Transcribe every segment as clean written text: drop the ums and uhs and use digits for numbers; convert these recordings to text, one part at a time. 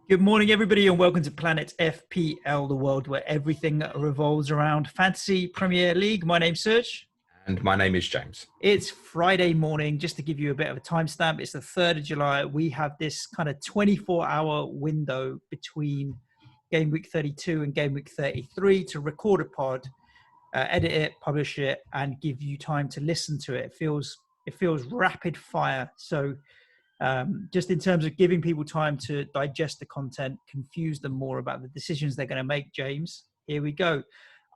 Good morning, everybody, and welcome to Planet FPL, the world where everything revolves around Fantasy Premier League. My name's Suj. And my name is James. It's Friday morning. Just to give you a bit of a timestamp, it's the 3rd of July. We have this kind of 24-hour window between game week 32 and game week 33 to record a pod, edit it, publish it, and give you time to listen to it. It feels rapid fire. So just in terms of giving people time to digest the content, confuse them more about the decisions they're going to make, James, here we go.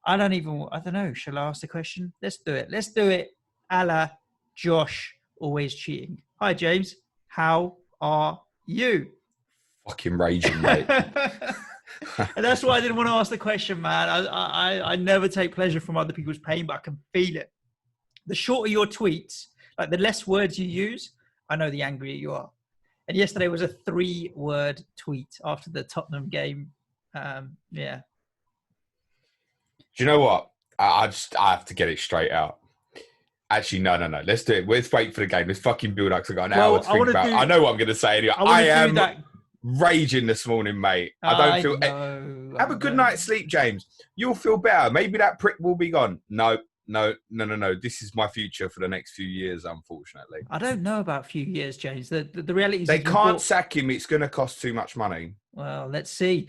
I don't know. Shall I ask the question? Let's do it. A la Josh, always cheating. Hi, James. How are you? Fucking raging, mate. And that's why I didn't want to ask the question, man. I never take pleasure from other people's pain, but I can feel it. The shorter your tweets, like the less words you use, I know the angrier you are. And yesterday was a 3-word tweet after the Tottenham game. Yeah. Do you know what? I have to get it straight out. Actually, no. Let's do it. Let's wait for the game. Let's fucking build up. I got an hour to think about. I know what I'm going to say anyway. I am raging this morning, mate. I don't feel... Have a good night's sleep, James. You'll feel better. Maybe that prick will be gone. No. This is my future for the next few years, unfortunately. I don't know about a few years, James. The reality is... They can't sack him. It's going to cost too much money. Well, let's see.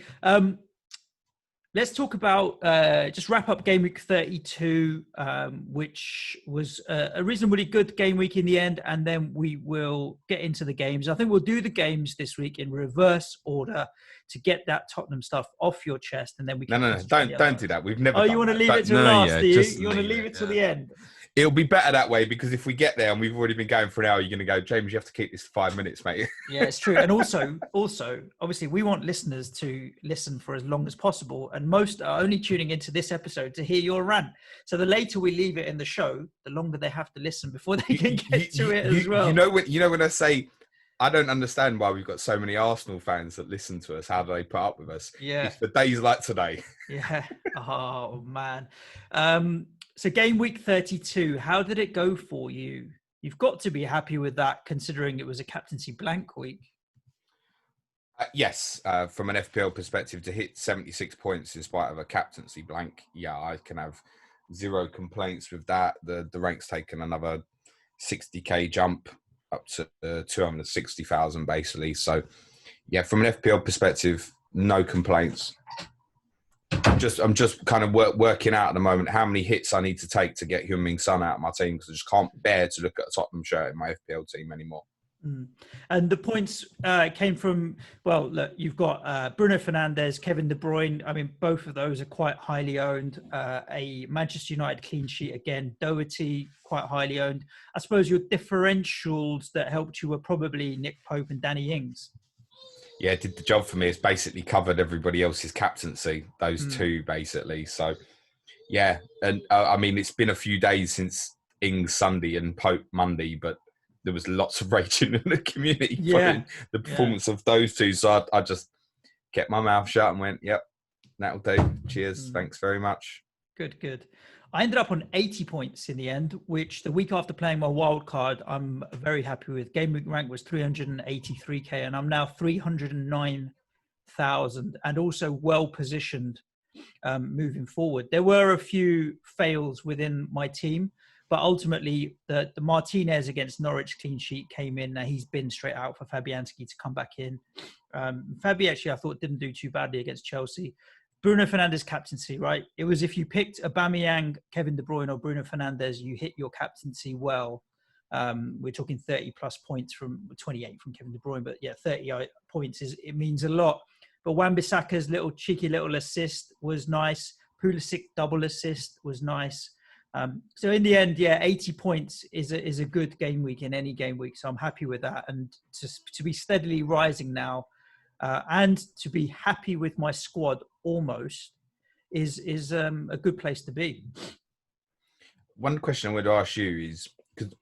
Let's talk about, just wrap up game week 32, which was a reasonably good game week in the end, and then we will get into the games. I think we'll do the games this week in reverse order to get that Tottenham stuff off your chest, and then we can... No, don't do that. We've never done you want to leave it till last, do you? You want to leave it till the end? It'll be better that way, because if we get there and we've already been going for an hour, you're going to go, James, you have to keep this 5 minutes, mate. Yeah, it's true. And also, obviously, we want listeners to listen for as long as possible. And most are only tuning into this episode to hear your rant. So the later we leave it in the show, the longer they have to listen before they can get to it as well. You know when I say, I don't understand why we've got so many Arsenal fans that listen to us. How do they put up with us? Yeah. It's for days like today. Yeah. Oh, man. So game week 32, how did it go for you? You've got to be happy with that, considering it was a captaincy blank week. Yes, from an FPL perspective, to hit 76 points in spite of a captaincy blank, yeah, I can have zero complaints with that. The rank's taken another 60k jump up to 260,000 basically. So, yeah, from an FPL perspective, no complaints. I'm just kind of working out at the moment how many hits I need to take to get Heung-min Son out of my team, because I just can't bear to look at a Tottenham shirt in my FPL team anymore. And the points came from, well, look, you've got Bruno Fernandes, Kevin De Bruyne. I mean, both of those are quite highly owned. A Manchester United clean sheet again. Doherty, quite highly owned. I suppose your differentials that helped you were probably Nick Pope and Danny Ings. Yeah, it did the job for me. It's basically covered everybody else's captaincy, those two, basically. So, yeah. And, I mean, it's been a few days since Ings Sunday and Pope Monday, but there was lots of raging in the community for the performance of those two. So I just kept my mouth shut and went, yep, that'll do. Cheers. Thanks very much. Good. I ended up on 80 points in the end, which the week after playing my wild card, I'm very happy with. Game week rank was 383k, and I'm now 309,000, and also well positioned moving forward. There were a few fails within my team, but ultimately the Martinez against Norwich clean sheet came in. He's been straight out for Fabianski to come back in. Fabi actually, I thought, didn't do too badly against Chelsea. Bruno Fernandes captaincy, right? It was if you picked Aubameyang, Kevin De Bruyne, or Bruno Fernandes, you hit your captaincy well. We're talking 30 plus points from 28 from Kevin De Bruyne, but yeah, 30 points it means a lot. But Wan-Bissaka's cheeky little assist was nice. Pulisic double assist was nice. So in the end, 80 points is a good game week in any game week. So I'm happy with that, and to be steadily rising now. And to be happy with my squad almost is a good place to be. One question I would ask you is, because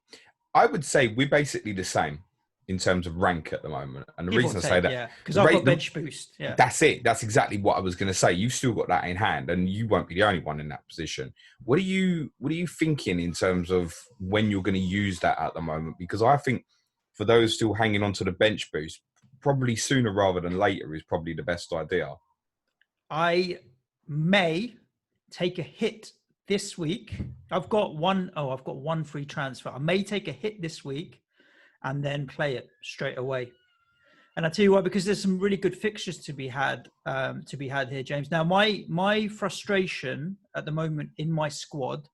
I would say we're basically the same in terms of rank at the moment. And the reason I say that... because I've got bench boost. Yeah. That's it. That's exactly what I was going to say. You've still got that in hand, and you won't be the only one in that position. What are you thinking in terms of when you're going to use that at the moment? Because I think for those still hanging on to the bench boost, probably sooner rather than later is probably the best idea. I may take a hit this week. I've got one free transfer. I may take a hit this week and then play it straight away. And I tell you what, because there's some really good fixtures to be had here, James. Now, my frustration at the moment in my squad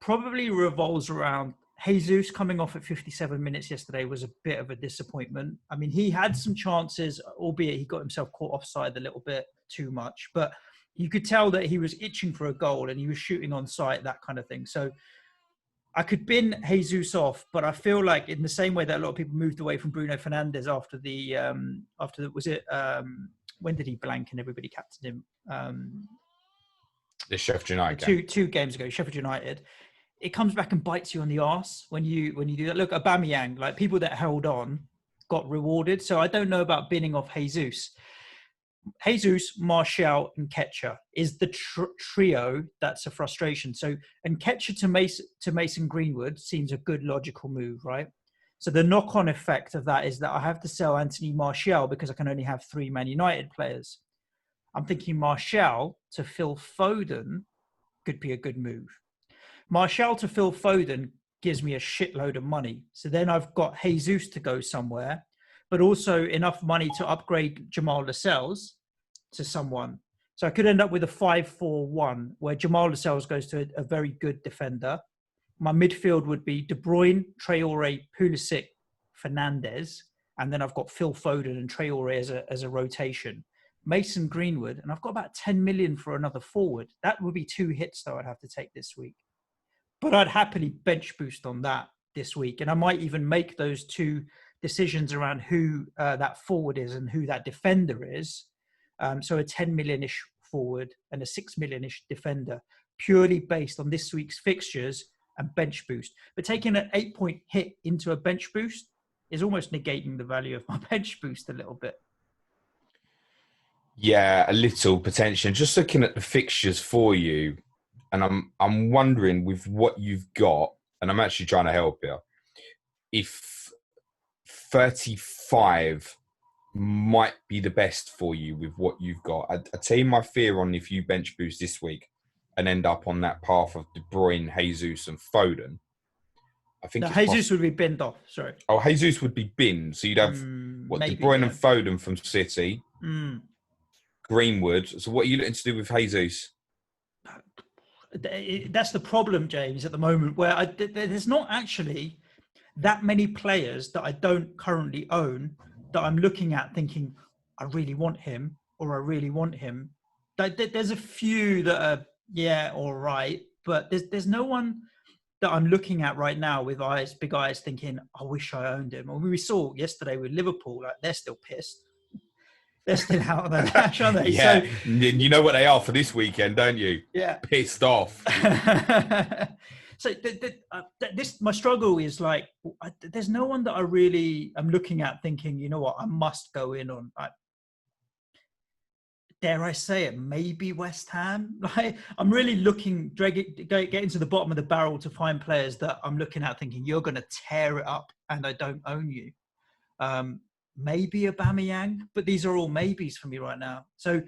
probably revolves around Jesus coming off at 57 minutes yesterday was a bit of a disappointment. I mean, he had some chances, albeit he got himself caught offside a little bit too much, but you could tell that he was itching for a goal and he was shooting on sight, that kind of thing. So I could bin Jesus off, but I feel like in the same way that a lot of people moved away from Bruno Fernandes when did he blank and everybody captained him? The Sheffield United two games ago, Sheffield United. It comes back and bites you on the arse when you do that. Look, Aubameyang, like people that held on got rewarded. So I don't know about binning off Jesus. Jesus, Martial, and Ketcher is the trio that's a frustration. So, and Ketcher to Mason Greenwood seems a good logical move, right? So the knock-on effect of that is that I have to sell Anthony Martial because I can only have 3 Man United players. I'm thinking Martial to Phil Foden could be a good move. Martial to Phil Foden gives me a shitload of money. So then I've got Jesus to go somewhere, but also enough money to upgrade Jamal Lascelles to someone. So I could end up with a 5-4-1 where Jamal Lascelles goes to a very good defender. My midfield would be De Bruyne, Traore, Pulisic, Fernandes, and then I've got Phil Foden and Traore as a rotation. Mason Greenwood, and I've got about 10 million for another forward. That would be 2 hits though I'd have to take this week. But I'd happily bench boost on that this week. And I might even make those 2 decisions around who that forward is and who that defender is. So a 10 million-ish forward and a 6 million-ish defender, purely based on this week's fixtures and bench boost. But taking an 8-point hit into a bench boost is almost negating the value of my bench boost a little bit. Yeah, a little potential. Just looking at the fixtures for you, and I'm wondering with what you've got, and I'm actually trying to help you, if 35 might be the best for you with what you've got. I tell you my fear on if you bench boost this week and end up on that path of De Bruyne, Jesus and Foden. I think Jesus would be binned off, sorry. Oh, Jesus would be binned. So you'd have De Bruyne and Foden from City. Greenwood. So what are you looking to do with Jesus? That's the problem, James, at the moment, where there's not actually that many players that I don't currently own that I'm looking at thinking, I really want him, or I really want him. There's a few that are, yeah, all right, but there's no one that I'm looking at right now with big eyes thinking, I wish I owned him. Or we saw yesterday with Liverpool, like they're still pissed. They're still out on their cash, aren't they? Yeah, so, you know what they are for this weekend, don't you? Yeah. Pissed off. So my struggle is like, there's no one that I really am looking at thinking, you know what, I must go in on. Dare I say it, maybe West Ham. Like, I'm really looking, getting to the bottom of the barrel to find players that I'm looking at thinking, you're going to tear it up and I don't own you. Maybe Aubameyang, but these are all maybes for me right now. So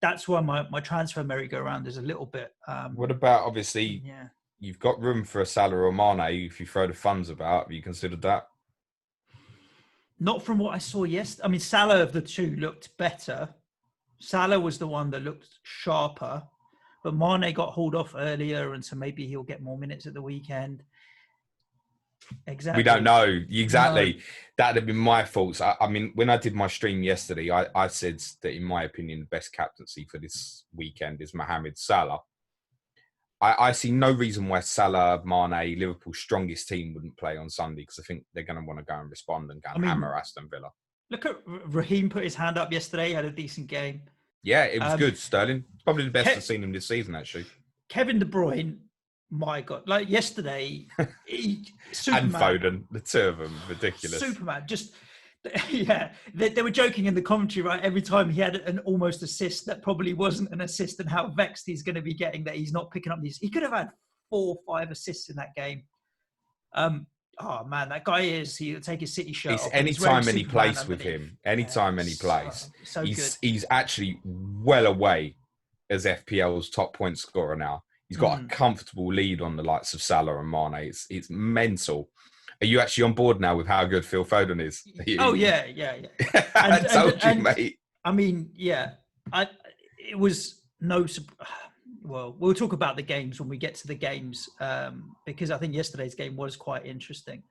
that's why my transfer merry-go-round is a little bit... what about, obviously, you've got room for a Salah or Mane if you throw the funds about. Have you considered that? Not from what I saw yesterday. I mean, Salah of the two looked better. Salah was the one that looked sharper, but Mane got hauled off earlier, and so maybe he'll get more minutes at the weekend. Exactly. We don't know. Exactly. No. That'd have been my faults. I mean, when I did my stream yesterday, I said that, in my opinion, the best captaincy for this weekend is Mohamed Salah. I see no reason why Salah, Mane, Liverpool's strongest team wouldn't play on Sunday, because I think they're going to want to go and respond and go and hammer Aston Villa. Look at Raheem put his hand up yesterday, had a decent game. Yeah, it was good, Sterling. Probably the best I've seen him this season, actually. Kevin De Bruyne, my God. Like yesterday, Superman. And Foden, the two of them, ridiculous. Superman, just, yeah. They were joking in the commentary, right? Every time he had an almost assist that probably wasn't an assist, and how vexed he's going to be getting that he's not picking up these. He could have had 4 or 5 assists in that game. Oh man, that guy he'll take his City shirt It's off and he's wearing anytime any Superman place with underneath. him. Anytime any So, place, so good. he's actually well away as FPL's top point scorer now. He's got a comfortable lead on the likes of Salah and Mane. It's mental. Are you actually on board now with how good Phil Foden is? Oh yeah. I And told you, mate. I mean, yeah, it was no. Well, we'll talk about the games when we get to the games, because I think yesterday's game was quite interesting.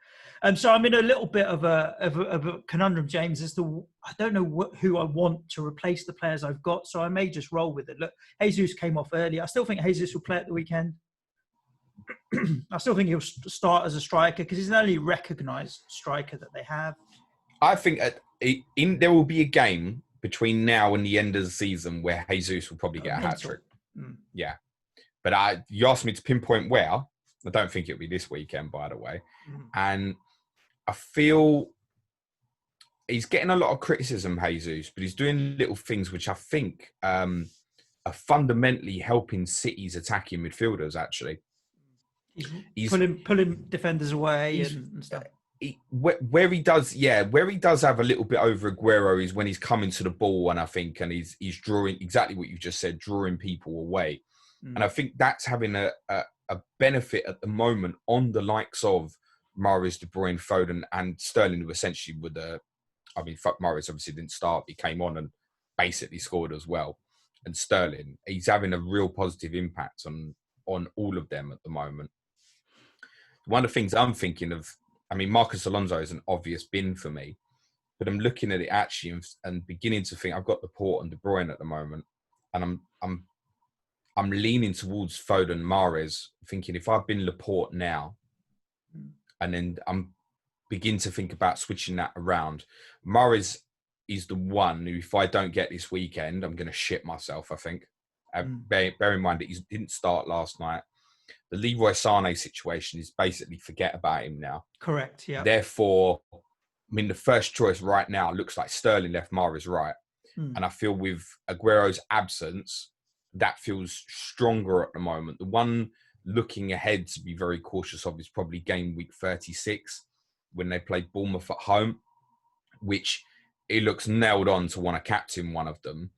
So I'm in a little bit of a conundrum, James, as to I don't know who I want to replace the players I've got, so I may just roll with it. Look, Jesus came off early. I still think Jesus will play at the weekend. I still think he'll start as a striker because he's the only recognised striker that they have. I think there will be a game between now and the end of the season where Jesus will probably get a hat-trick. Yeah. But you asked me to pinpoint where. I don't think it'll be this weekend, by the way. And I feel he's getting a lot of criticism, Jesus, but he's doing little things which I think are fundamentally helping City's attacking midfielders, actually. He's pulling defenders away and stuff. Where he does have a little bit over Aguero is when he's coming to the ball, and I think, and he's drawing exactly what you just said, drawing people away. And I think that's having a benefit at the moment on the likes of Mahrez, De Bruyne, Foden, and Sterling, who essentially were Mahrez obviously didn't start, he came on and basically scored as well. And Sterling, he's having a real positive impact on all of them at the moment. One of the things I'm thinking of, I mean, Marcus Alonso is an obvious bin for me, but I'm looking at it actually and beginning to think I've got Laporte and De Bruyne at the moment, and I'm leaning towards Foden and Mahrez, thinking if I've been Laporte now, and then I'm begin to think about switching that around. Mahrez is the one who, if I don't get this weekend, I'm going to shit myself, I think. Bear in mind that he didn't start last night. The Leroy Sané situation is basically forget about him now. Correct, yeah. Therefore, I mean, the first choice right now looks like Sterling left, Mahrez right. And I feel with Aguero's absence, that feels stronger at the moment. The one looking ahead to be very cautious of is probably game week 36 when they play Bournemouth at home, which it looks nailed on to want to captain one of them.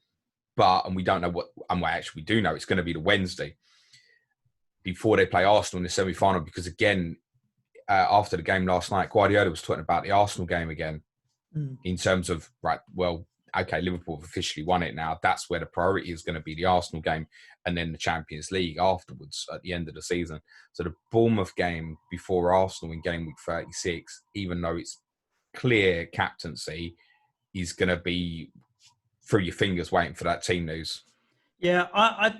And we don't know actually we do know it's going to be the Wednesday before they play Arsenal in the semi-final, because again, after the game last night, Guardiola was talking about the Arsenal game again in terms of, Liverpool have officially won it now. That's where the priority is going to be, the Arsenal game, and then the Champions League afterwards at the end of the season. So the Bournemouth game before Arsenal in game week 36, even though it's clear captaincy, is going to be through your fingers waiting for that team news. Yeah, I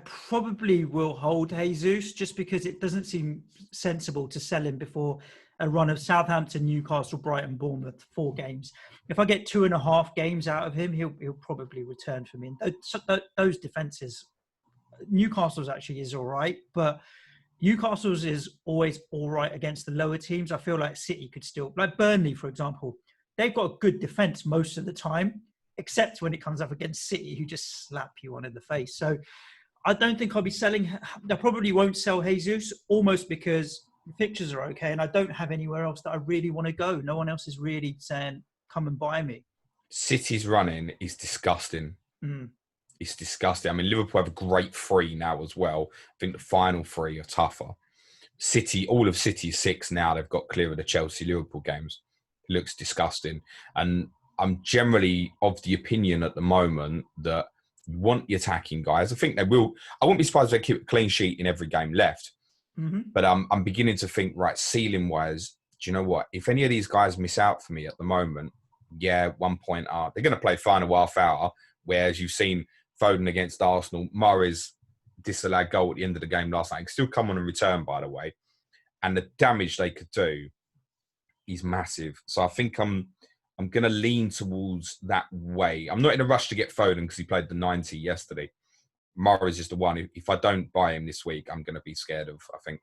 probably will hold Jesus just because it doesn't seem sensible to sell him before a run of Southampton, Newcastle, Brighton, Bournemouth, 4 games. If I get 2.5 games out of him, he'll probably return for me. Those defenses, Newcastle's actually is all right, but Newcastle's is always all right against the lower teams. I feel like City could still, like Burnley, for example, they've got a good defense most of the time, except when it comes up against City, who just slap you on in the face. So I don't think I'll be selling. I probably won't sell Jesus, almost because the fixtures are okay, and I don't have anywhere else that I really want to go. No one else is really saying, come and buy me. City's running is disgusting. It's disgusting. I mean, Liverpool have a great 3 now as well. I think the final 3 are tougher. All of City's 6 now, they've got clear of the Chelsea-Liverpool games. It looks disgusting. And I'm generally of the opinion at the moment that you want the attacking guys. I think they will. I wouldn't be surprised if they keep a clean sheet in every game left. But I'm beginning to think, right, ceiling-wise, do you know what? If any of these guys miss out for me at the moment, 1 point are they're going to play final half hour, whereas you've seen Foden against Arsenal, Mahrez disallowed goal at the end of the game last night. He can still come on and return, by the way. And the damage they could do is massive. So I think I'm going to lean towards that way. I'm not in a rush to get Foden because he played the 90 yesterday. Mahrez is the one. If I don't buy him this week, I'm going to be scared of, I think.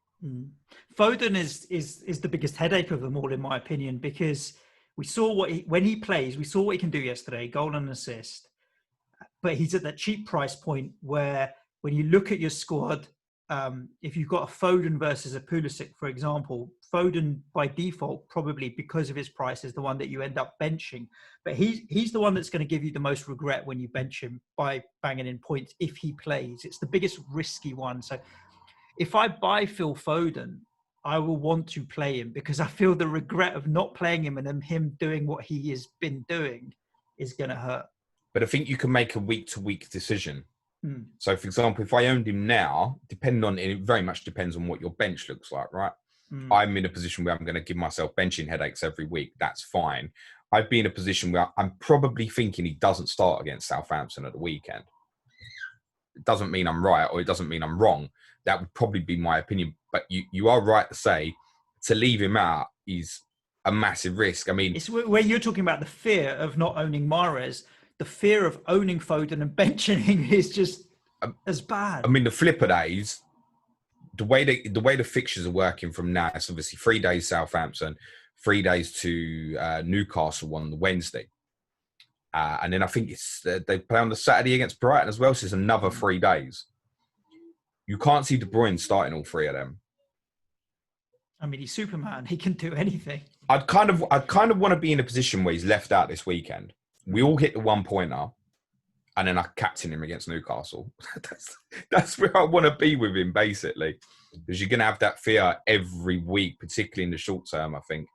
Foden is the biggest headache of them all, in my opinion, because we saw when he plays, we saw what he can do yesterday, goal and assist. But he's at that cheap price point where when you look at your squad, if you've got a Foden versus a Pulisic, for example, Foden by default, probably because of his price, is the one that you end up benching. But he's the one that's going to give you the most regret when you bench him by banging in points if he plays. It's the biggest risky one. So if I buy Phil Foden, I will want to play him because I feel the regret of not playing him and then him doing what he has been doing is going to hurt. But I think you can make a week-to-week decision. So, for example, if I owned him now, it very much depends on what your bench looks like, right? I'm in a position where I'm going to give myself benching headaches every week. That's fine. I'd be in a position where I'm probably thinking he doesn't start against Southampton at the weekend. It doesn't mean I'm right or it doesn't mean I'm wrong. That would probably be my opinion. But you are right to say to leave him out is a massive risk. I mean, it's where you're talking about the fear of not owning Mahrez. The fear of owning Foden and benching him is just as bad. I mean, the flip of that is the way the fixtures are working from now. It's obviously 3 days Southampton, 3 days to Newcastle on the Wednesday. And then I think they play on the Saturday against Brighton as well. So it's another 3 days. You can't see De Bruyne starting all 3 of them. I mean, he's Superman. He can do anything. I'd kind of want to be in a position where he's left out this weekend. We all hit the 1-pointer, and then I captain him against Newcastle. That's where I want to be with him, basically. Because you're going to have that fear every week, particularly in the short term, I think.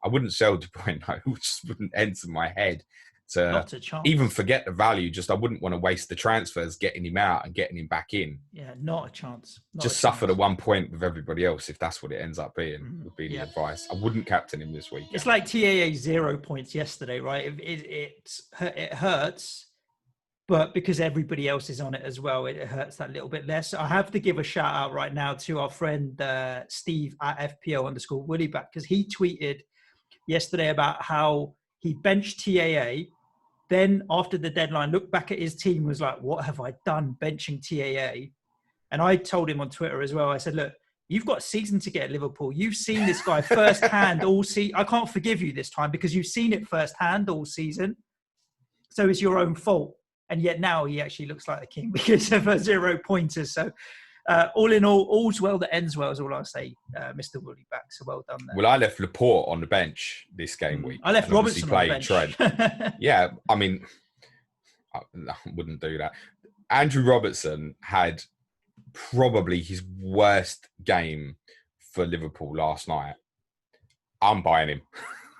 I wouldn't sell De Bruyne, no. It just wouldn't enter my head to even forget the value. Just I wouldn't want to waste the transfers getting him out and getting him back in. Yeah, not a chance. Just suffer the 1 point with everybody else if that's what it ends up being, would be the advice. I wouldn't captain him this week. It's like TAA 0 points yesterday, right? It hurts, but because everybody else is on it as well, it hurts that little bit less. I have to give a shout out right now to our friend Steve at FPO_Woollyback, because he tweeted yesterday about how he benched TAA. Then after the deadline, looked back at his team, was like, what have I done benching TAA? And I told him on Twitter as well, I said, look, you've got a season to get at Liverpool. You've seen this guy firsthand all season. I can't forgive you this time because you've seen it firsthand all season. So it's your own fault. And yet now he actually looks like the king because of a 0 pointers. So all in all, all's well that ends well is all I'll say, Mr. Woollyback. So well done there. Well, I left Laporte on the bench this game week. I left Robertson on the bench. Trent. Yeah, I mean, I wouldn't do that. Andrew Robertson had probably his worst game for Liverpool last night. I'm buying him.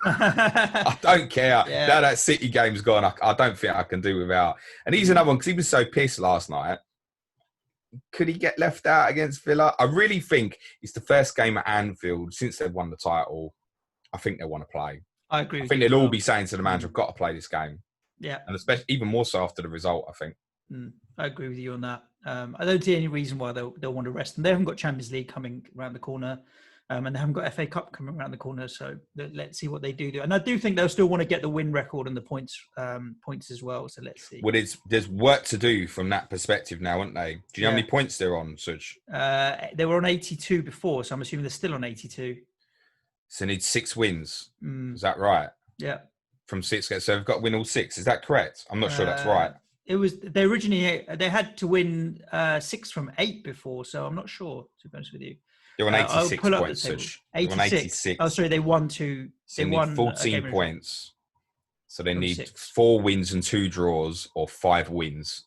I don't care. Yeah. Now that City game's gone, I don't think I can do without. And he's another one because he was so pissed last night. Could he get left out against Villa? I really think it's the first game at Anfield since they've won the title. I think they want to play. I agree. I think they'll all be saying to the manager, "I've got to play this game." Yeah, and especially even more so after the result. I think. I agree with you on that. I don't see any reason why they'll want to rest them. They haven't got Champions League coming around the corner. And they haven't got FA Cup coming around the corner, so let's see what they do. And I do think they'll still want to get the win record and the points as well. So let's see. Well, there's work to do from that perspective now, aren't they? Do you know how many points they're on, Suj? They were on 82 before, so I'm assuming they're still on 82. So they need 6 wins. Is that right? Yeah. From 6, so they've got to win all 6. Is that correct? I'm not sure that's right. It was they had to win 6 from 8 before, so I'm not sure, to be honest with you. They're on 86 points, Suj. 86. Oh, sorry, they won 2. So they won 14 points. So they need 4 wins and 2 draws or 5 wins.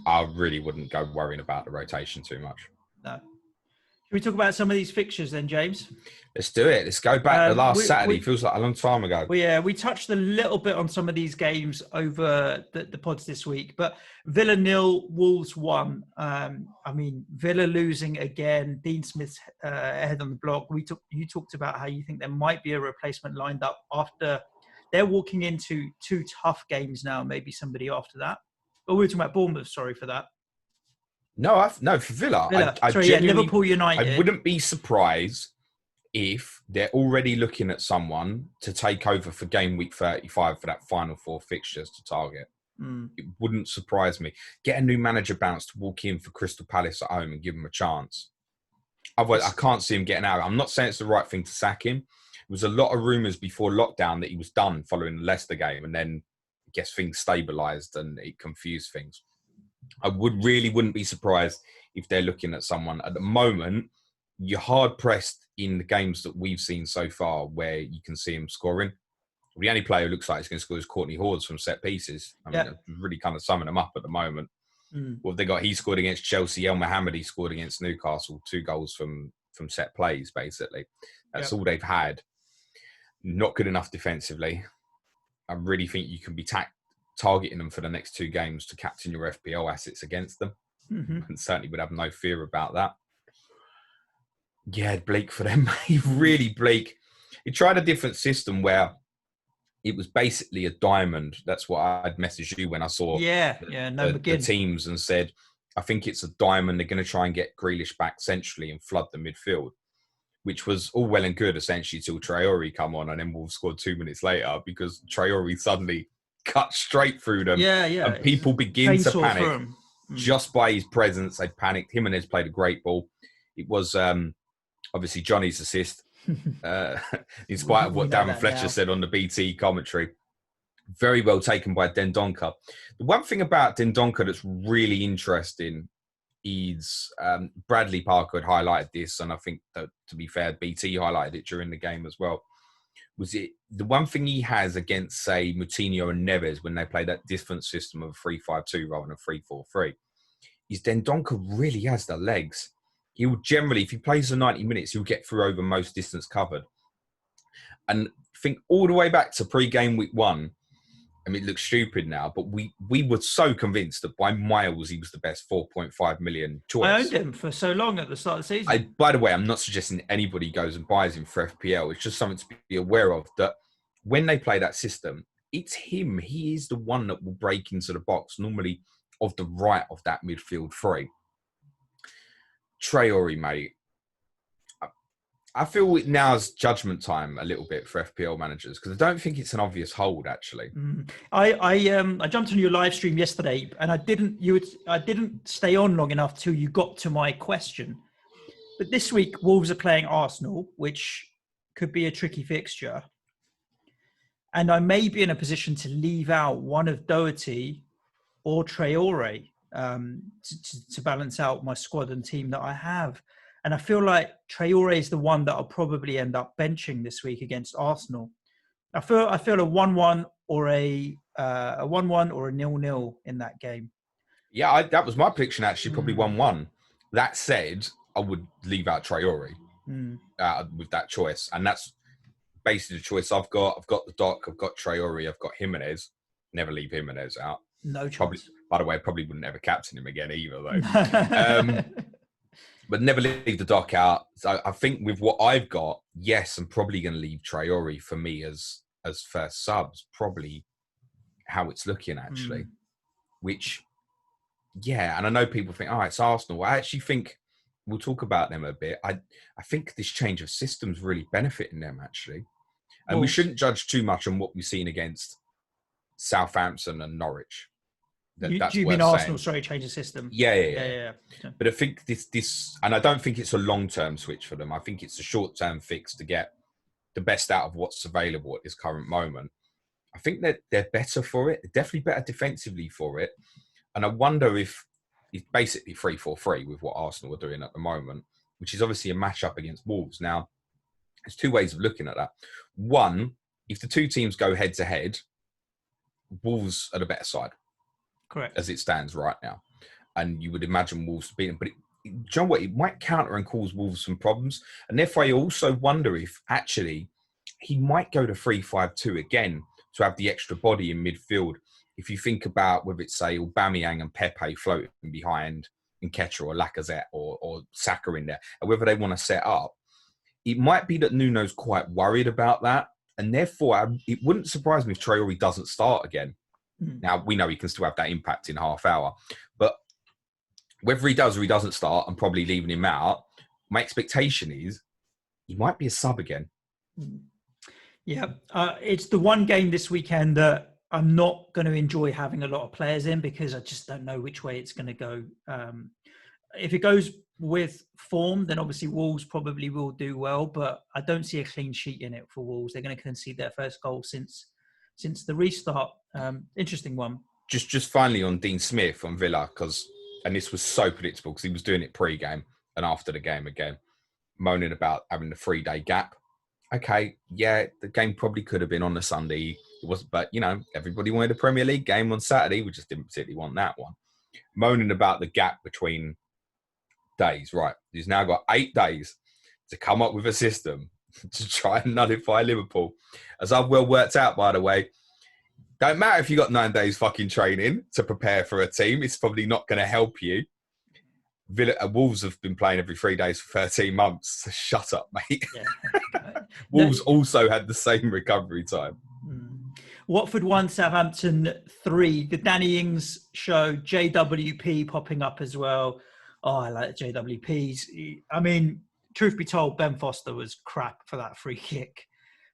I really wouldn't go worrying about the rotation too much. No. Should we talk about some of these fixtures then, James? Let's do it. Let's go back to last Saturday. Feels like a long time ago. We touched a little bit on some of these games over the pods this week, but Villa 0, Wolves 1. I mean, Villa losing again. Dean Smith's ahead on the block. You talked about how you think there might be a replacement lined up after they're walking into 2 tough games now. Maybe somebody after that. But we were talking about Bournemouth. Sorry for that. No, for Villa. Liverpool United. I wouldn't be surprised if they're already looking at someone to take over for game week 35 for that final 4 fixtures to target. It wouldn't surprise me. Get a new manager bounce to walk in for Crystal Palace at home and give him a chance. Otherwise, I can't see him getting out. I'm not saying it's the right thing to sack him. There was a lot of rumours before lockdown that he was done following the Leicester game, and then I guess things stabilised and it confused things. I wouldn't be surprised if they're looking at someone at the moment. you're hard pressed in the games that we've seen so far where you can see him scoring. The only player who looks like he's going to score is Courtney Hordes from set pieces. I mean, really kind of summing them up at the moment. Well, they got, he scored against Chelsea. El Mohammadi scored against Newcastle, 2 goals from set plays, basically. That's all they've had. Not good enough defensively. I really think you can be targeting them for the next 2 games to captain your FPL assets against them. And certainly would have no fear about that. Yeah, bleak for them. Really bleak. He tried a different system where it was basically a diamond. That's what I'd messaged you when I saw the teams and said, I think it's a diamond. They're going to try and get Grealish back centrally and flood the midfield, which was all well and good, essentially, till Traore come on, and then Wolves scored 2 minutes later because Traore suddenly cut straight through them. And people begin to panic just by his presence. They panicked. Jimenez played a great ball. It was obviously Johnny's assist. In spite of what Darren Fletcher said on the BT commentary, very well taken by Dendoncker. The one thing about Dendoncker that's really interesting is Bradley Parker had highlighted this, and I think that, to be fair, BT highlighted it during the game as well. Was it the one thing he has against, say, Moutinho and Neves when they play that different system of 3-5-2 rather than 3-4-3? Is Dendoncker really has the legs. He will generally, if he plays for 90 minutes, he'll get through over most distance covered. And think all the way back to pre-game week 1. I mean, it looks stupid now, but we were so convinced that by miles he was the best 4.5 million choice. I owned him for so long at the start of the season. By the way, I'm not suggesting anybody goes and buys him for FPL. It's just something to be aware of, that when they play that system, it's him. He is the one that will break into the box, normally of the right of that midfield 3. Traore, mate. I feel now's judgment time a little bit for FPL managers because I don't think it's an obvious hold, actually. I jumped on your live stream yesterday and I didn't stay on long enough till you got to my question. But this week Wolves are playing Arsenal, which could be a tricky fixture. And I may be in a position to leave out one of Doherty or Traore to balance out my squad and team that I have. And I feel like Traore is the one that I'll probably end up benching this week against Arsenal. I feel a 1-1 or a 1-1 or a 0-0 in that game. Yeah, that was my prediction, actually, probably 1-1. That said, I would leave out Traore with that choice. And that's basically the choice I've got. I've got the Doc, I've got Traore, I've got Jimenez. Never leave Jimenez out. No choice. Probably, by the way, probably wouldn't ever captain him again either, though. But never leave the Doc out. So I think with what I've got, yes, I'm probably going to leave Traore for me as first subs. Probably how it's looking, actually. Which, yeah, and I know people think, it's Arsenal. I actually think we'll talk about them a bit. I think this change of system's really benefiting them, actually. And we shouldn't judge too much on what we've seen against Southampton and Norwich. Do you mean Arsenal, change the system? Yeah. But I think this, and I don't think it's a long-term switch for them. I think it's a short-term fix to get the best out of what's available at this current moment. I think that they're better for it, definitely better defensively for it. And I wonder if it's basically 3-4-3 with what Arsenal are doing at the moment, which is obviously a matchup against Wolves. Now, there's 2 ways of looking at that. One, if the 2 teams go head-to-head, Wolves are the better side. Correct. As it stands right now. And you would imagine Wolves beating, but do you know what? It might counter and cause Wolves some problems. And therefore, I also wonder if actually he might go to 3-5-2 again to have the extra body in midfield. If you think about whether it's, say, Aubameyang and Pepe floating behind Nketiah or Lacazette or Saka in there, and whether they want to set up, it might be that Nuno's quite worried about that. And therefore, it wouldn't surprise me if Traore doesn't start again. Now, we know he can still have that impact in half hour. But whether he does or he doesn't start, and probably leaving him out, my expectation is he might be a sub again. Yeah. It's the one game this weekend that I'm not going to enjoy having a lot of players in because I just don't know which way it's going to go. If it goes with form, then obviously Wolves probably will do well, but I don't see a clean sheet in it for Wolves. They're going to concede their first goal since the restart. Interesting one. Just finally on Dean Smith on Villa, and this was so predictable because he was doing it pre-game and after the game again. moaning about having the 3-day gap. Okay, yeah, the game probably could have been on the Sunday. It was, but everybody wanted a Premier League game on Saturday. We just didn't particularly want that one. Moaning about the gap between days, right? He's now got 8 days to come up with a system to try and nullify Liverpool. As I've well worked out, by the way, don't matter if you got 9 days fucking training to prepare for a team. It's probably not going to help you. Wolves have been playing every 3 days for 13 months. Shut up, mate. Yeah. Wolves also had the same recovery time. Watford 1, Southampton 3. The Danny Ings show, JWP popping up as well. Oh, I like JWPs. I mean, truth be told, Ben Foster was crap for that free kick.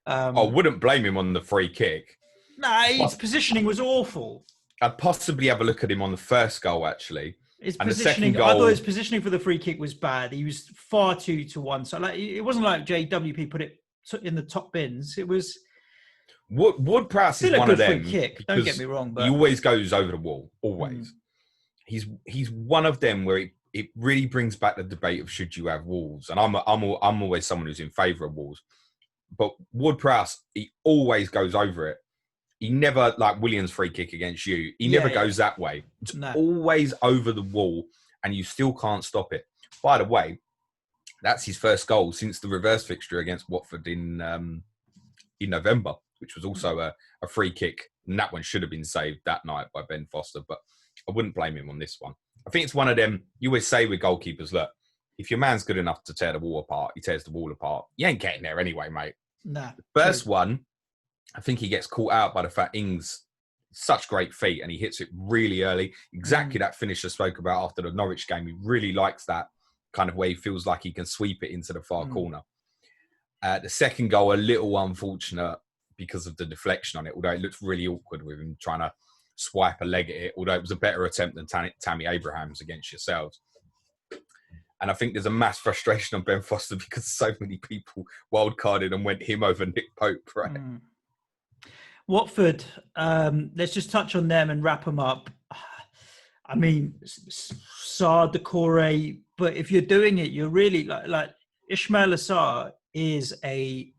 I wouldn't blame him on the free kick. Nah, his positioning was awful. I'd possibly have a look at him on the first goal, actually. His and positioning, the second goal, I thought his positioning for the free kick was bad. He was far too to one. So it wasn't like JWP put it in the top bins. It was Wood-Prowse is one of them. Free kick. Don't get me wrong, but he always goes over the wall. Always. He's one of them where it really brings back the debate of should you have Wolves, and I'm always someone who's in favour of Wolves. But Wood-Prowse, he always goes over it. He never, like Williams' free kick against you, he never goes that way. It's always over the wall, and you still can't stop it. By the way, that's his first goal since the reverse fixture against Watford in November, which was also a free kick. And that one should have been saved that night by Ben Foster, but I wouldn't blame him on this one. I think it's one of them, you always say with goalkeepers, look, if your man's good enough to tear the wall apart, he tears the wall apart. You ain't getting there anyway, mate. Nah. The first one, I think he gets caught out by the fact Ings, such great feet, and he hits it really early. Exactly that finish I spoke about after the Norwich game. He really likes that kind of way. He feels like he can sweep it into the far corner. The second goal, a little unfortunate because of the deflection on it, although it looks really awkward with him trying to swipe a leg at it, although it was a better attempt than Tammy Abraham's against yourselves. And I think there's a mass frustration on Ben Foster because so many people wildcarded and went him over Nick Pope, right? Watford, let's just touch on them and wrap them up. I mean, Sarr, Decore, but if you're doing it, you're really like Ismail Sarr is a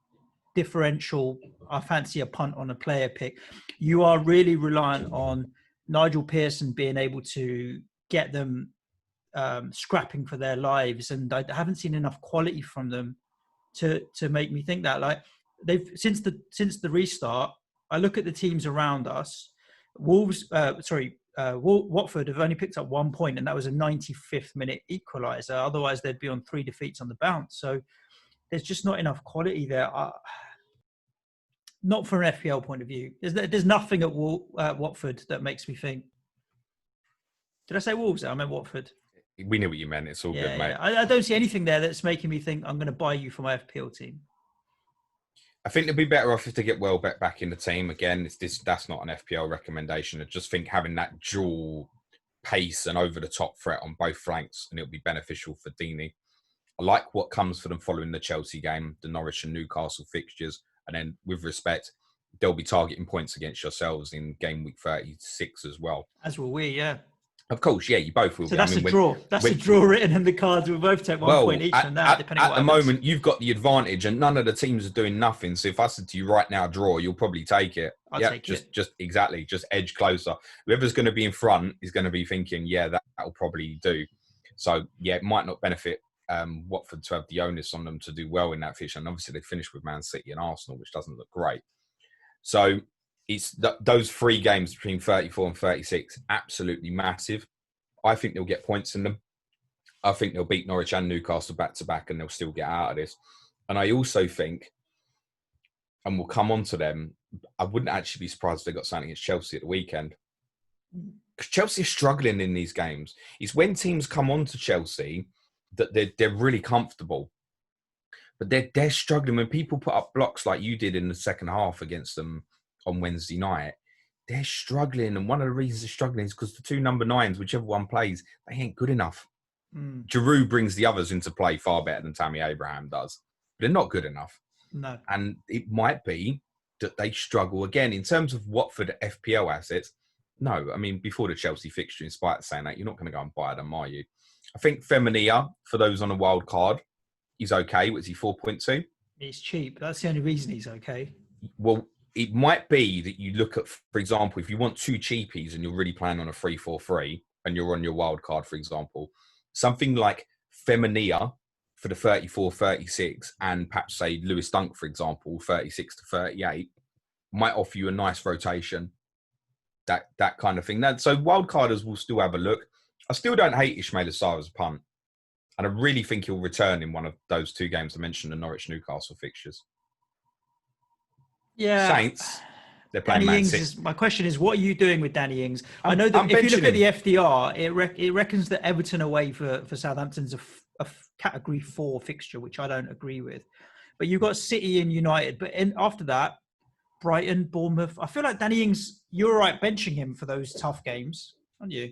differential. I fancy a punt on a player pick. You are really reliant on Nigel Pearson being able to get them scrapping for their lives, and I haven't seen enough quality from them to make me think that. Like they've since the restart, I look at the teams around us. Watford have only picked up 1 point, and that was a 95th minute equaliser. Otherwise, they'd be on 3 defeats on the bounce. So there's just not enough quality there. Not from an FPL point of view. There's nothing at Watford that makes me think. Did I say Wolves? I meant Watford. We knew what you meant. It's all good, mate. I don't see anything there that's making me think I'm going to buy you for my FPL team. I think they'd be better off if they get Welbeck back in the team. Again, that's not an FPL recommendation. I just think having that dual pace and over-the-top threat on both flanks, and it'll be beneficial for Deeney. I like what comes for them following the Chelsea game, the Norwich and Newcastle fixtures. And then, with respect, they'll be targeting points against yourselves in game week 36 as well. As will we, yeah. Of course, yeah, you both will. So that's a draw. That's a draw written in the cards. We'll both take 1 point each from that, depending on what happens. At the moment, you've got the advantage, and none of the teams are doing nothing. So if I said to you right now, draw, you'll probably take it. I'll take it. Just edge closer. Whoever's going to be in front is going to be thinking, yeah, that'll probably do. So yeah, it might not benefit Watford to have the onus on them to do well in that fixture. And obviously they finished with Man City and Arsenal, which doesn't look great. So it's those 3 games between 34 and 36, absolutely massive. I think they'll get points in them. I think they'll beat Norwich and Newcastle back-to-back, and they'll still get out of this. And I also think, and we'll come on to them, I wouldn't actually be surprised if they got something against Chelsea at the weekend. Because Chelsea are struggling in these games. It's when teams come on to Chelsea that they're really comfortable. But they're struggling. When people put up blocks like you did in the second half against them on Wednesday night, they're struggling. And one of the reasons they're struggling is because the 2 number 9s, whichever one plays, they ain't good enough. Giroud brings the others into play far better than Tammy Abraham does. But they're not good enough. No. And it might be that they struggle again. In terms of Watford FPL assets, no. I mean, before the Chelsea fixture, in spite of saying that, you're not going to go and buy them, are you? I think Femenia, for those on a wild card, he's okay. Was he 4.2? He's cheap. That's the only reason he's okay. Well, it might be that you look at, for example, if you want two cheapies and you're really planning on a 3-4-3 and you're on your wild card, for example, something like Femenia for the 34-36 and perhaps say Lewis Dunk, for example, 36 to 38 might offer you a nice rotation, that kind of thing. So wildcarders will still have a look. I still don't hate Ismail Assar as a punt. And I really think he'll return in one of those two games I mentioned, the Norwich-Newcastle fixtures. Yeah. Saints, they're playing Danny Man Ings City. My question is, what are you doing with Danny Ings? I know that if you look at the FDR, it reckons that Everton away for Southampton's a category 4 fixture, which I don't agree with. But you've got City and United. But after that, Brighton, Bournemouth. I feel like Danny Ings, you're all right benching him for those tough games, aren't you?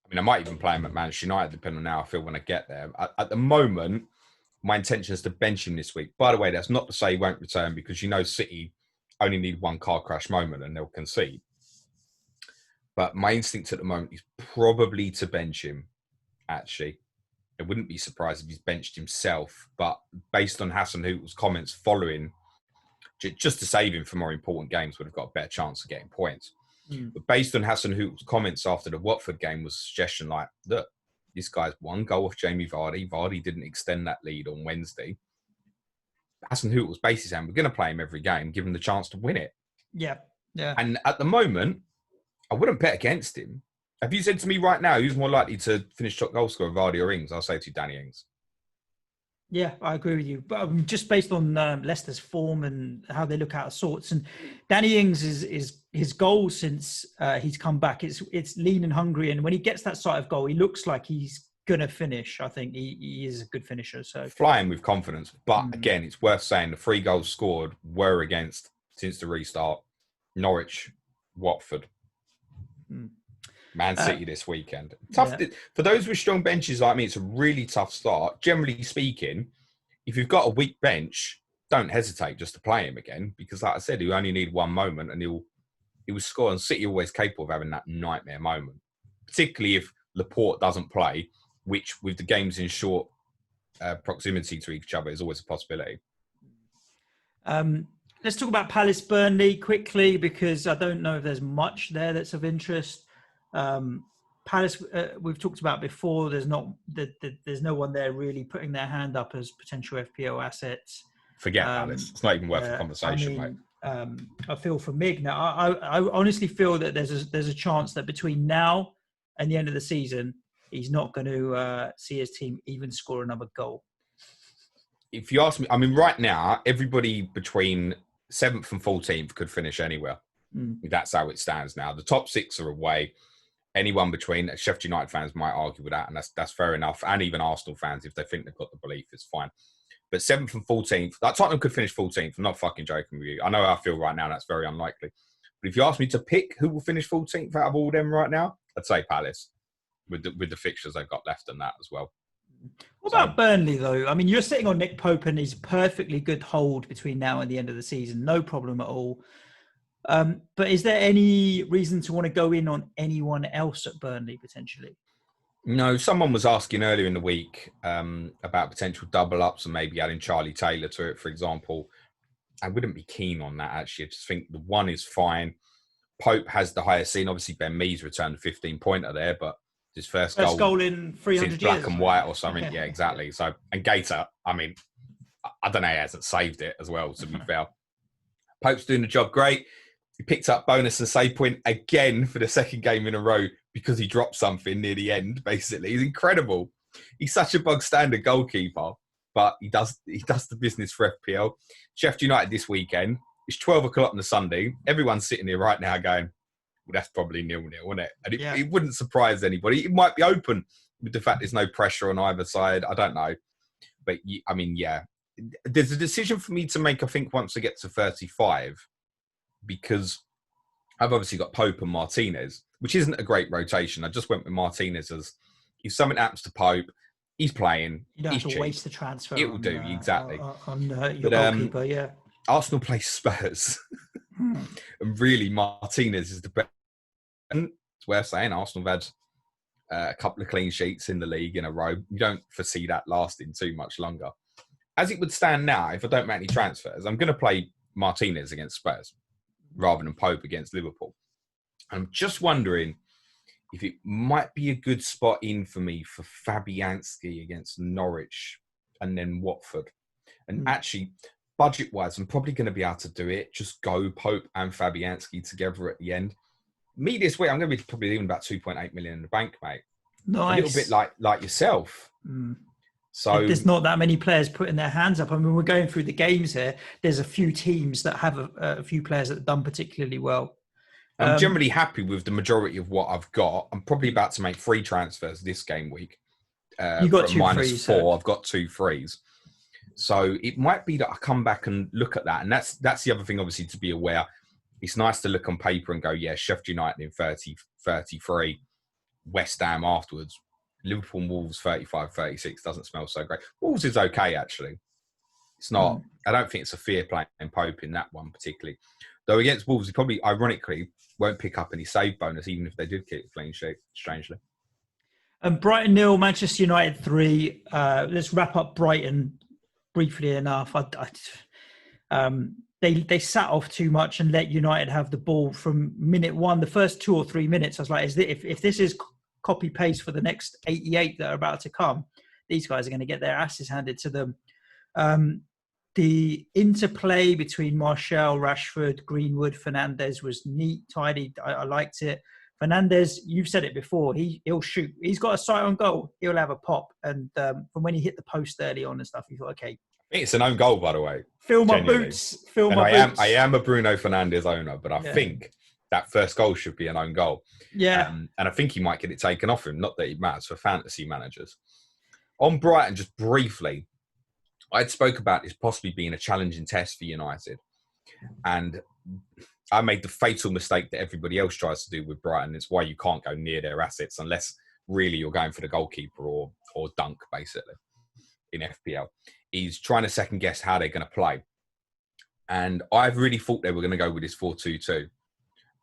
I mean, I might even play him at Manchester United, depending on how I feel when I get there. At the moment, my intention is to bench him this week. By the way, that's not to say he won't return, because City only need one car crash moment and they'll concede. But my instinct at the moment is probably to bench him, actually. I wouldn't be surprised if he's benched himself. But based on Hassan Houtel's comments following, just to save him for more important games, would have got a better chance of getting points. But based on Hassan Houtel's comments after the Watford game was a suggestion like, look, this guy's one goal off Jamie Vardy. Vardy didn't extend that lead on Wednesday. Hassan Houtel's basically saying we're going to play him every game, give him the chance to win it. Yeah. And at the moment, I wouldn't bet against him. If you said to me right now, who's more likely to finish top goal scorer, Vardy or Ings, I'll say to you, Danny Ings. Yeah, I agree with you. But just based on Leicester's form and how they look out of sorts, and Danny Ings is his goal since he's come back. It's lean and hungry, and when he gets that sort of goal, he looks like he's gonna finish. I think he is a good finisher. So flying with confidence. But again, it's worth saying the 3 goals scored were against, since the restart, Norwich, Watford, Man City this weekend. Tough for those with strong benches like me. It's a really tough start. Generally speaking, if you've got a weak bench, don't hesitate just to play him again, because, like I said, you only need one moment and he will score. And City are always capable of having that nightmare moment, particularly if Laporte doesn't play, which with the games in short proximity to each other is always a possibility. Let's talk about Palace Burnley quickly, because I don't know if there's much there that's of interest. Palace, we've talked about before. There's no one there really putting their hand up as potential FPL assets. Forget Palace. It's not even worth a conversation, mate. I feel for Mig now. I honestly feel that there's a chance that between now and the end of the season, he's not going to see his team even score another goal. If you ask me, I mean, right now, everybody between 7th and 14th could finish anywhere. That's how it stands now. The top 6 are away. Anyone between, Sheffield United fans might argue with that, and that's fair enough. And even Arsenal fans, if they think they've got the belief, it's fine. But 7th and 14th, like Tottenham could finish 14th. I'm not fucking joking with you. I know how I feel right now. That's very unlikely. But if you ask me to pick who will finish 14th out of all them right now, I'd say Palace with the fixtures they've got left and that as well. What about Burnley, though? I mean, you're sitting on Nick Pope and he's perfectly good hold between now and the end of the season. No problem at all. But is there any reason to want to go in on anyone else at Burnley, potentially? No, someone was asking earlier in the week about potential double-ups and maybe adding Charlie Taylor to it, for example. I wouldn't be keen on that, actually. I just think the one is fine. Pope has the highest seen. Obviously, Ben Mee's returned a 15-pointer there, but his first goal in 300 since years. Black and White or something. Yeah, exactly. So, and Gator, I mean, I don't know, he hasn't saved it as well, to be fair. Pope's doing the job great. He picked up bonus and save point again for the second game in a row because he dropped something near the end, basically. He's incredible. He's such a bug standard goalkeeper, but he does the business for FPL. Sheffield United this weekend. It's 12 o'clock on the Sunday. Everyone's sitting here right now going, well, that's probably 0-0, isn't it? And it wouldn't surprise anybody. It might be open with the fact there's no pressure on either side. I don't know. But, I mean, yeah. There's a decision for me to make, I think, once I get to 35, because I've obviously got Pope and Martinez, which isn't a great rotation. I just went with Martinez as if something happens to Pope, he's playing. You don't he's have to cheap. waste the transfer. It will do, exactly. On your goalkeeper, yeah. Arsenal play Spurs. And really, Martinez is the best. And it's worth saying, Arsenal have had a couple of clean sheets in the league in a row. You don't foresee that lasting too much longer. as it would stand now, if I don't make any transfers, I'm going to play Martinez against Spurs rather than Pope against Liverpool. I'm just wondering if it might be a good spot in for me for Fabianski against Norwich and then Watford. And actually, budget-wise, I'm probably going to be able to do it. Just go Pope and Fabianski together at the end. Me this week, I'm going to be probably leaving about 2.8 million in the bank, mate. Nice. A little bit like yourself. So there's not that many players putting their hands up. I mean, we're going through the games here. There's a few teams that have a few players that have done particularly well. I'm generally happy with the majority of what I've got. I'm probably about to make 3 transfers this game week. You got 2 minus frees, 4. so. I've got 2 frees. So it might be that I come back and look at that. And that's the other thing, obviously, to be aware. It's nice to look on paper and go, yeah, Sheffield United in 30, 33, West Ham afterwards. Liverpool and Wolves 35, 36 doesn't smell so great. Wolves is okay, actually. It's not. I don't think it's a fear playing Pope in that one particularly. Though against Wolves, he probably, ironically, won't pick up any save bonus, even if they did keep a clean sheet, strangely. Brighton 0, Manchester United 3. Let's wrap up Brighton briefly enough. They sat off too much and let United have the ball from minute 1. The first 2 or 3 minutes, I was like, if this is copy paste for the next 88 that are about to come, these guys are going to get their asses handed to them. The interplay between Martial, Rashford, Greenwood, Fernandes was neat, tidy. I liked it. Fernandes, you've said it before, he'll shoot. He's got a sight on goal. He'll have a pop. And from when he hit the post early on and stuff, you thought, okay. It's an own goal, by the way. Fill my boots. I am a Bruno Fernandes owner, but I think that first goal should be an own goal. Yeah. And I think he might get it taken off him. Not that it matters for fantasy managers. On Brighton, just briefly, I'd spoke about this possibly being a challenging test for United. And I made the fatal mistake that everybody else tries to do with Brighton. It's why you can't go near their assets unless really you're going for the goalkeeper or dunk, basically, in FPL. Is trying to second guess how they're going to play. And I've really thought they were going to go with this 4-2-2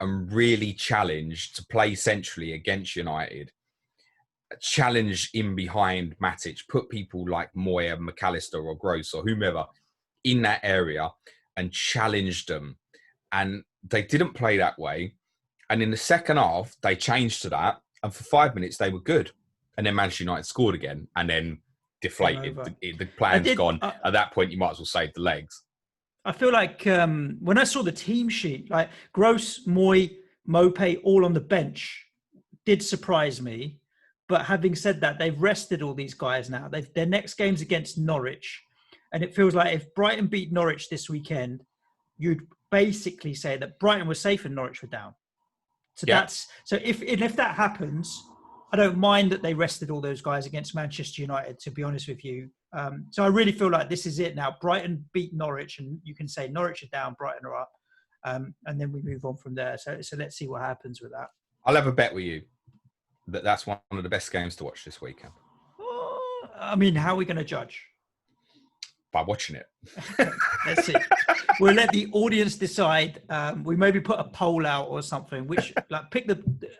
and really challenge to play centrally against United. Challenge in behind Matic, put people like Moya, McAllister or Gross or whomever in that area and challenge them. And they didn't play that way. And in the second half, they changed to that. And for 5 minutes, they were good. And then Manchester United scored again and then deflated. The plan's gone. At that point, you might as well save the legs. I feel like when I saw the team sheet, like Gross, Moy, Mope, all on the bench, did surprise me. But having said that, they've rested all these guys now. Their next game's against Norwich. And it feels like if Brighton beat Norwich this weekend, you'd basically say that Brighton was safe and Norwich were down. So if that happens, I don't mind that they rested all those guys against Manchester United, to be honest with you. So I really feel like this is it now. Brighton beat Norwich, and you can say Norwich are down, Brighton are up. And then we move on from there. So let's see what happens with that. I'll have a bet with you that that's one of the best games to watch this weekend. I mean, how are we going to judge? By watching it. Let's see. We'll let the audience decide. We maybe put a poll out or something. Which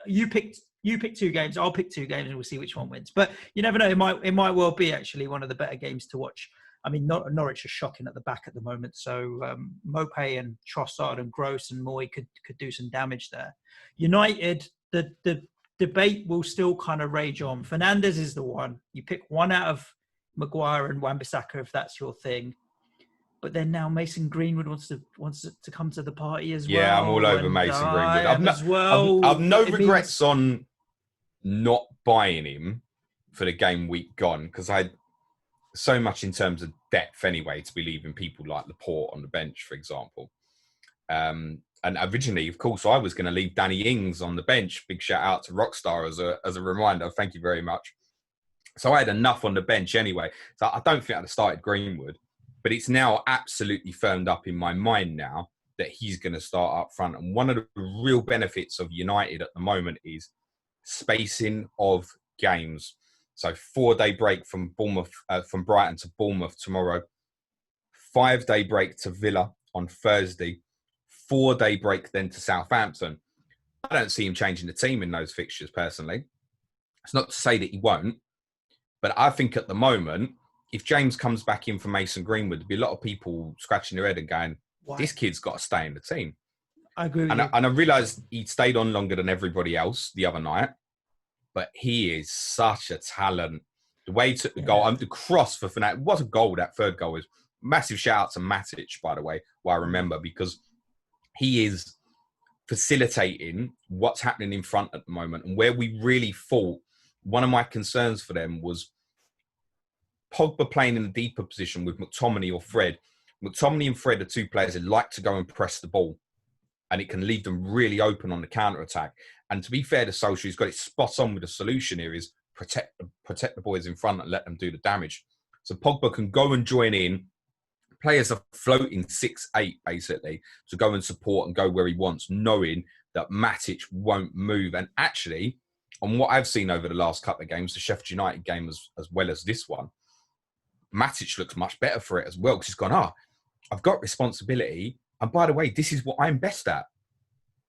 you pick 2 games. I'll pick 2 games, and we'll see which one wins. But you never know. It might well be actually one of the better games to watch. I mean, Norwich are shocking at the back at the moment. So Mope and Trossard and Gross and Moy could do some damage there. United, the debate will still kind of rage on. Fernandes is the one. You pick one out of Maguire and Wan-Bissaka if that's your thing. But then now Mason Greenwood wants to come to the party as well. Yeah, I'm all over Mason Greenwood. I've no regrets on not buying him for the game week gone because I had so much in terms of depth anyway to be leaving people like Laporte on the bench, for example. And originally, of course, I was going to leave Danny Ings on the bench. Big shout out to Rockstar as a reminder. Thank you very much. So I had enough on the bench anyway. So I don't think I'd have started Greenwood. But it's now absolutely firmed up in my mind now that he's going to start up front. And one of the real benefits of United at the moment is spacing of games. So 4-day break from Brighton to Bournemouth tomorrow. 5-day break to Villa on Thursday. 4-day break then to Southampton. I don't see him changing the team in those fixtures personally. It's not to say that he won't. But I think at the moment, if James comes back in for Mason Greenwood, there'd be a lot of people scratching their head and going, Why? this kid's got to stay in the team. I agree with you. And I realised he'd stayed on longer than everybody else the other night, but he is such a talent. The way he took the goal, the cross for Fnatic, what a goal, that third goal is. Massive shout out to Matic, by the way, who I remember, because he is facilitating what's happening in front at the moment. And where we really thought, one of my concerns for them was Pogba playing in a deeper position with McTominay or Fred. McTominay and Fred are two players that like to go and press the ball, and it can leave them really open on the counter-attack. And to be fair to Solskjaer, he's got it spot on with the solution here is protect the boys in front and let them do the damage. So Pogba can go and join in. Players are floating 6-8, basically, to go and support and go where he wants, knowing that Matic won't move. And actually, on what I've seen over the last couple of games, the Sheffield United game as well as this one, Matic looks much better for it as well, because he's gone, I've got responsibility. And by the way, this is what I'm best at.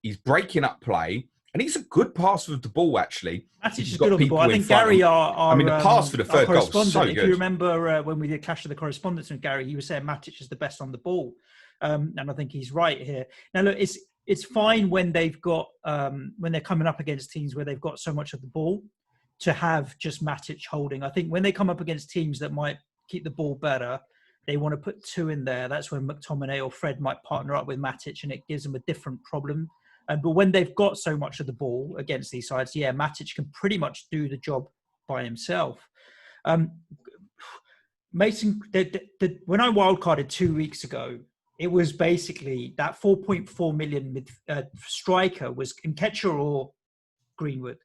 He's breaking up play, and he's a good passer of the ball, actually. Matic He's is got good on the people ball. I in think front of Gary, him. the pass for the third goal was so if good. you remember when we did Clash of the Correspondents with Gary, he was saying Matic is the best on the ball. And I think he's right here. Now, look, it's fine when they've got when they're coming up against teams where they've got so much of the ball to have just Matic holding. I think when they come up against teams that might keep the ball better, they want to put two in there. That's when McTominay or Fred might partner up with Matic, and it gives them a different problem. But when they've got so much of the ball against these sides, Matic can pretty much do the job by himself. Mason, when I wildcarded 2 weeks ago, it was basically that 4.4 million striker was Nketiah or Greenwood.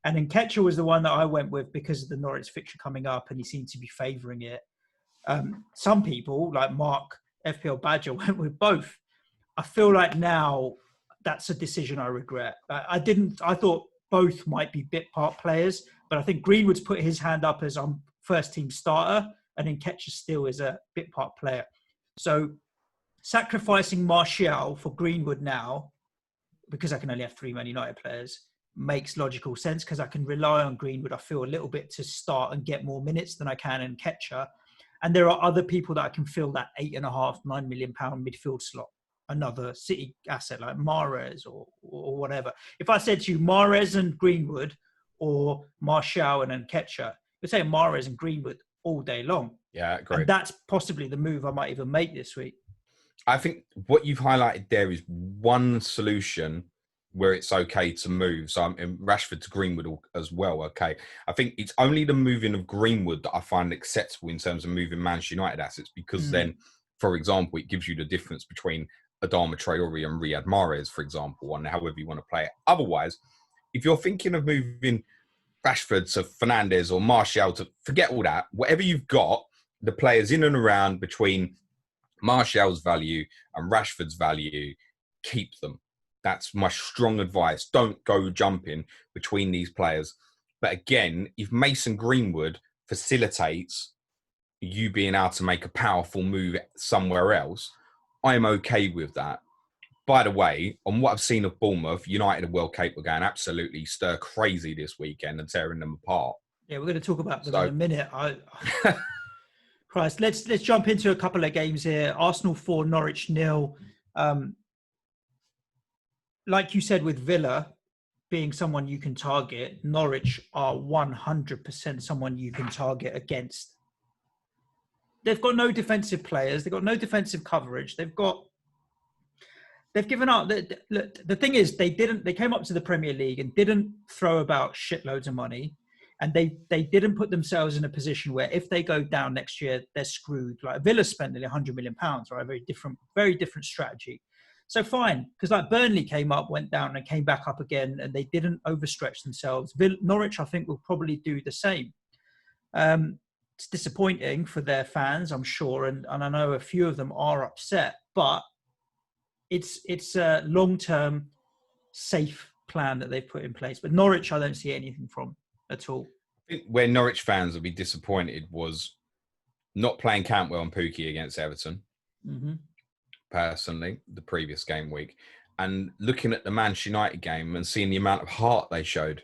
And Nketiah was the one that I went with because of the Norwich fixture coming up, and he seemed to be favouring it. Some people, like Mark, FPL Badger, went with both. I feel like now that's a decision I regret. I thought both might be bit part players, but I think Greenwood's put his hand up as first team starter, and Nketiah still is a bit part player. So sacrificing Martial for Greenwood now, because I can only have 3 Man United players, makes logical sense, because I can rely on Greenwood, I feel, a little bit to start and get more minutes than I can in Nketiah. And there are other people that I can fill that £8.5, £9 million midfield slot. Another City asset like Mahrez or whatever. If I said to you Mahrez and Greenwood or Martial and Nketiah, you'd say Mahrez and Greenwood all day long. Yeah, great. And that's possibly the move I might even make this week. I think what you've highlighted there is one solution where it's okay to move. So I'm in Rashford to Greenwood as well. Okay. I think it's only the moving of Greenwood that I find acceptable in terms of moving Manchester United assets, because then, for example, it gives you the difference between Adama Traore and Riyad Mahrez, for example, and however you want to play it. Otherwise, if you're thinking of moving Rashford to Fernandes or Martial to forget all that, whatever you've got, the players in and around between Martial's value and Rashford's value, keep them. That's my strong advice. Don't go jumping between these players. But again, if Mason Greenwood facilitates you being able to make a powerful move somewhere else, I'm okay with that. By the way, on what I've seen of Bournemouth, United are well capable of going absolutely stir crazy this weekend and tearing them apart. Yeah, we're going to talk about them in a minute. Christ, let's jump into a couple of games here. Arsenal 4, Norwich 0. Like you said, with Villa being someone you can target, Norwich are 100% someone you can target against. They've got no defensive players. They've got no defensive coverage. They've given up. The thing is, they came up to the Premier League and didn't throw about shitloads of money. And they didn't put themselves in a position where if they go down next year, they're screwed. Like Villa spent nearly £100 million, right? Very different strategy. So fine, because like Burnley came up, went down and came back up again, and they didn't overstretch themselves. Norwich, I think, will probably do the same. It's disappointing for their fans, I'm sure, and I know a few of them are upset, but it's a long-term safe plan that they've put in place. But Norwich, I don't see anything from at all. I think where Norwich fans will be disappointed was not playing Cantwell and Pookie against Everton, personally, the previous game week, and looking at the Manchester United game and seeing the amount of heart they showed.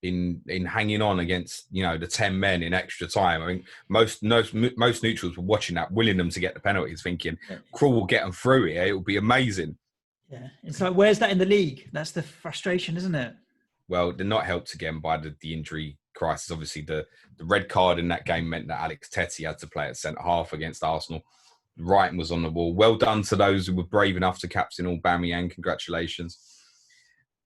in hanging on against, you know, the 10 men in extra time. I mean, most neutrals were watching that, willing them to get the penalties, thinking, Krul will get them through here. It will be amazing. Yeah, it's like, where's that in the league? That's the frustration, isn't it? Well, they're not helped again by the injury crisis. Obviously, the red card in that game meant that Alex Tettey had to play at centre-half against Arsenal. Writing was on the wall. Well done to those who were brave enough to captain Aubameyang. Congratulations.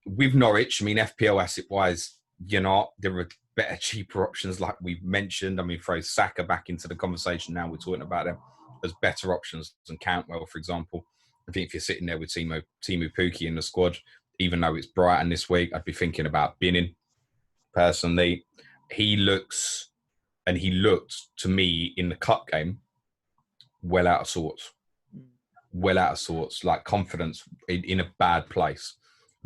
With Norwich, I mean, FPL asset-wise, you're not. There are better, cheaper options like we've mentioned. I mean, throw Saka back into the conversation now. We're talking about them as better options than Cantwell, for example. I think if you're sitting there with Timu Pukki in the squad, even though it's Brighton this week, I'd be thinking about binning. Personally, he looked to me in the cup game well out of sorts. Like confidence in a bad place.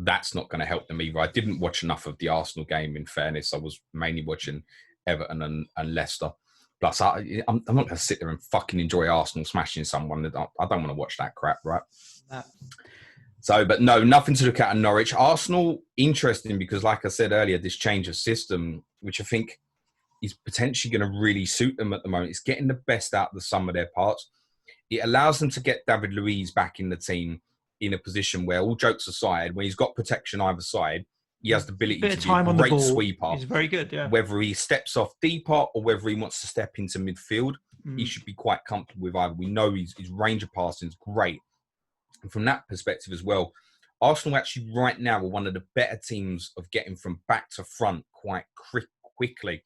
That's not going to help them either. I didn't watch enough of the Arsenal game, in fairness. I was mainly watching Everton and Leicester. Plus, I'm not going to sit there and fucking enjoy Arsenal smashing someone. I don't want to watch that crap, right? So, but no, nothing to look at in Norwich. Arsenal, interesting because, like I said earlier, this change of system, which I think is potentially going to really suit them at the moment, is getting the best out of the sum of their parts. It allows them to get David Luiz back in the team in a position where, all jokes aside, when he's got protection either side, he has the ability to be a great sweeper. He's very good, yeah. Whether he steps off deeper or whether he wants to step into midfield, he should be quite comfortable with either. We know his range of passing is great. And from that perspective as well, Arsenal actually right now are one of the better teams of getting from back to front quite quickly.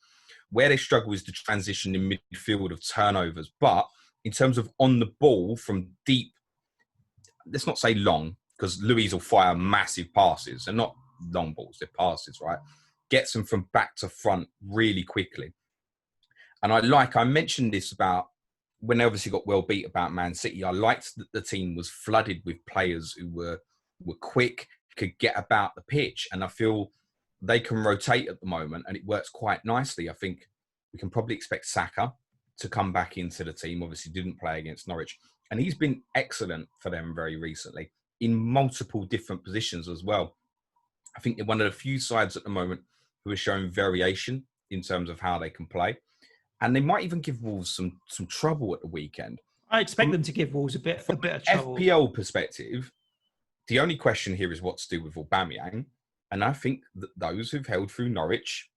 Where they struggle is the transition in midfield of turnovers. But in terms of on the ball from deep, let's not say long, because Luiz will fire massive passes. They're not long balls, they're passes, right? Gets them from back to front really quickly. And I mentioned this about when they obviously got well beat about Man City. I liked that the team was flooded with players who were quick, could get about the pitch. And I feel they can rotate at the moment and it works quite nicely. I think we can probably expect Saka to come back into the team. Obviously didn't play against Norwich. And he's been excellent for them very recently in multiple different positions as well. I think they're one of the few sides at the moment who are showing variation in terms of how they can play. And they might even give Wolves some trouble at the weekend. I expect them to give Wolves a bit of trouble. FPL perspective, the only question here is what to do with Aubameyang. And I think that those who've held through Norwich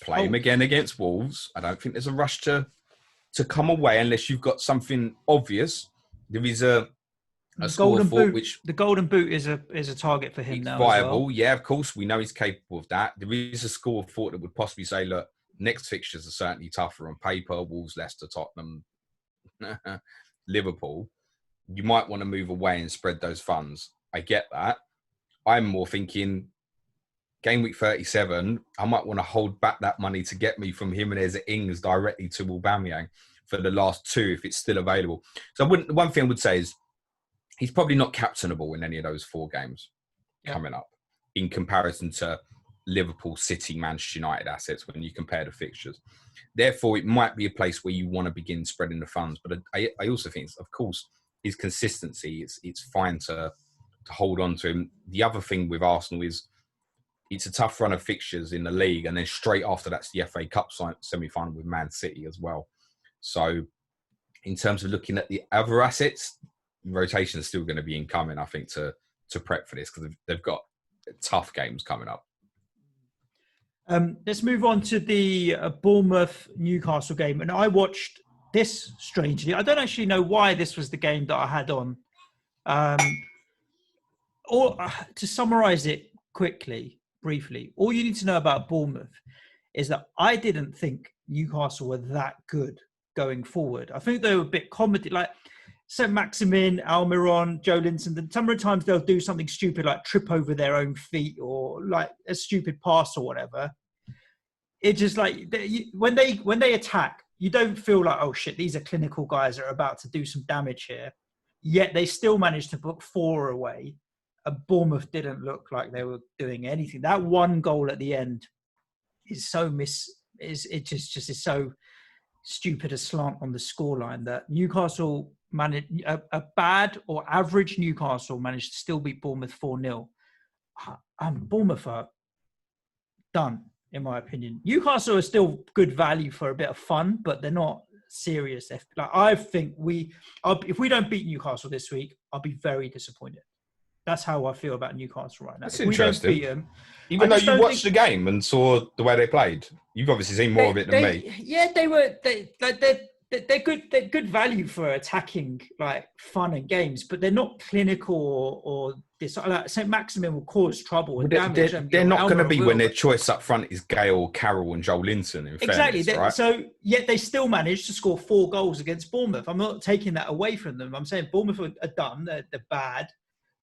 play him again against Wolves. I don't think there's a rush to come away unless you've got something obvious. There is a golden boot. The golden boot is a target for him now. Viable, as well. Yeah, of course. We know he's capable of that. There is a school of thought that would possibly say, look, next fixtures are certainly tougher on paper. Wolves, Leicester, Tottenham, Liverpool. You might want to move away and spread those funds. I get that. I'm more thinking game week 37, I might want to hold back that money to get me from Jimenez at Ings directly to Aubameyang for the last two if it's still available. So one thing I would say is he's probably not captainable in any of those four games coming up in comparison to Liverpool, City, Manchester United assets when you compare the fixtures. Therefore, it might be a place where you want to begin spreading the funds. But I also think, of course, his consistency, it's fine to hold on to him. The other thing with Arsenal is it's a tough run of fixtures in the league. And then straight after that's the FA Cup semi-final with Man City as well. So in terms of looking at the other assets, rotation is still going to be incoming, I think, to prep for this because they've got tough games coming up. Let's move on to the Bournemouth-Newcastle game. And I watched this strangely. I don't actually know why this was the game that I had on. Or to summarise it briefly, all you need to know about Bournemouth is that I didn't think Newcastle were that good going forward. I think they were a bit comedy, like St. Maximin, Almiron, Joe Linton. And some of the times they'll do something stupid like trip over their own feet or like a stupid pass or whatever. It's just like when they attack, you don't feel like, oh shit, these are clinical guys that are about to do some damage here. Yet they still managed to put 4 away. Bournemouth didn't look like they were doing anything. That one goal at the end is so is so stupid a slant on the scoreline that Newcastle managed a bad or average Newcastle managed to still beat Bournemouth 4-0. Bournemouth are done. in my opinion. Newcastle are still good value for a bit of fun, but they're not serious. Like, I think if we don't beat Newcastle this week, I'll be very disappointed. That's how I feel about Newcastle right now. That's if we don't interesting. beat them, Even though you watched the game and saw the way they played, you've obviously seen more of it than me. Yeah, they're good. They're good value for attacking, like, fun and games, but they're not clinical or this. Like, St. Maximin will cause trouble and damage. They're not going to be when their choice up front is Gale, Carroll, and Joel Linton. In exactly, fairness, right? So yet they still managed to score 4 goals against Bournemouth. I'm not taking that away from them. I'm saying Bournemouth are done. They're bad,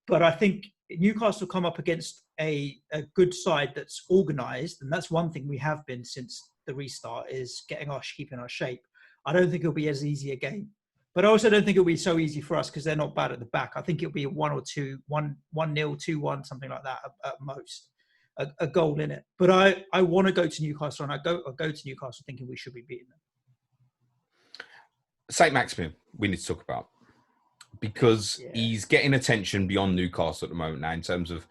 but I think Newcastle come up against a good side that's organised, and that's one thing we have been since the restart, is keeping our shape. I don't think it'll be as easy a game, but I also don't think it'll be so easy for us because they're not bad at the back. I think it'll be a 1 or 2, 1-0, 2-1, something like that at most, a goal in it. But I want to go to Newcastle, and I go to Newcastle thinking we should be beating them. St. Maximin, we need to talk about, because he's getting attention beyond Newcastle at the moment now, in terms of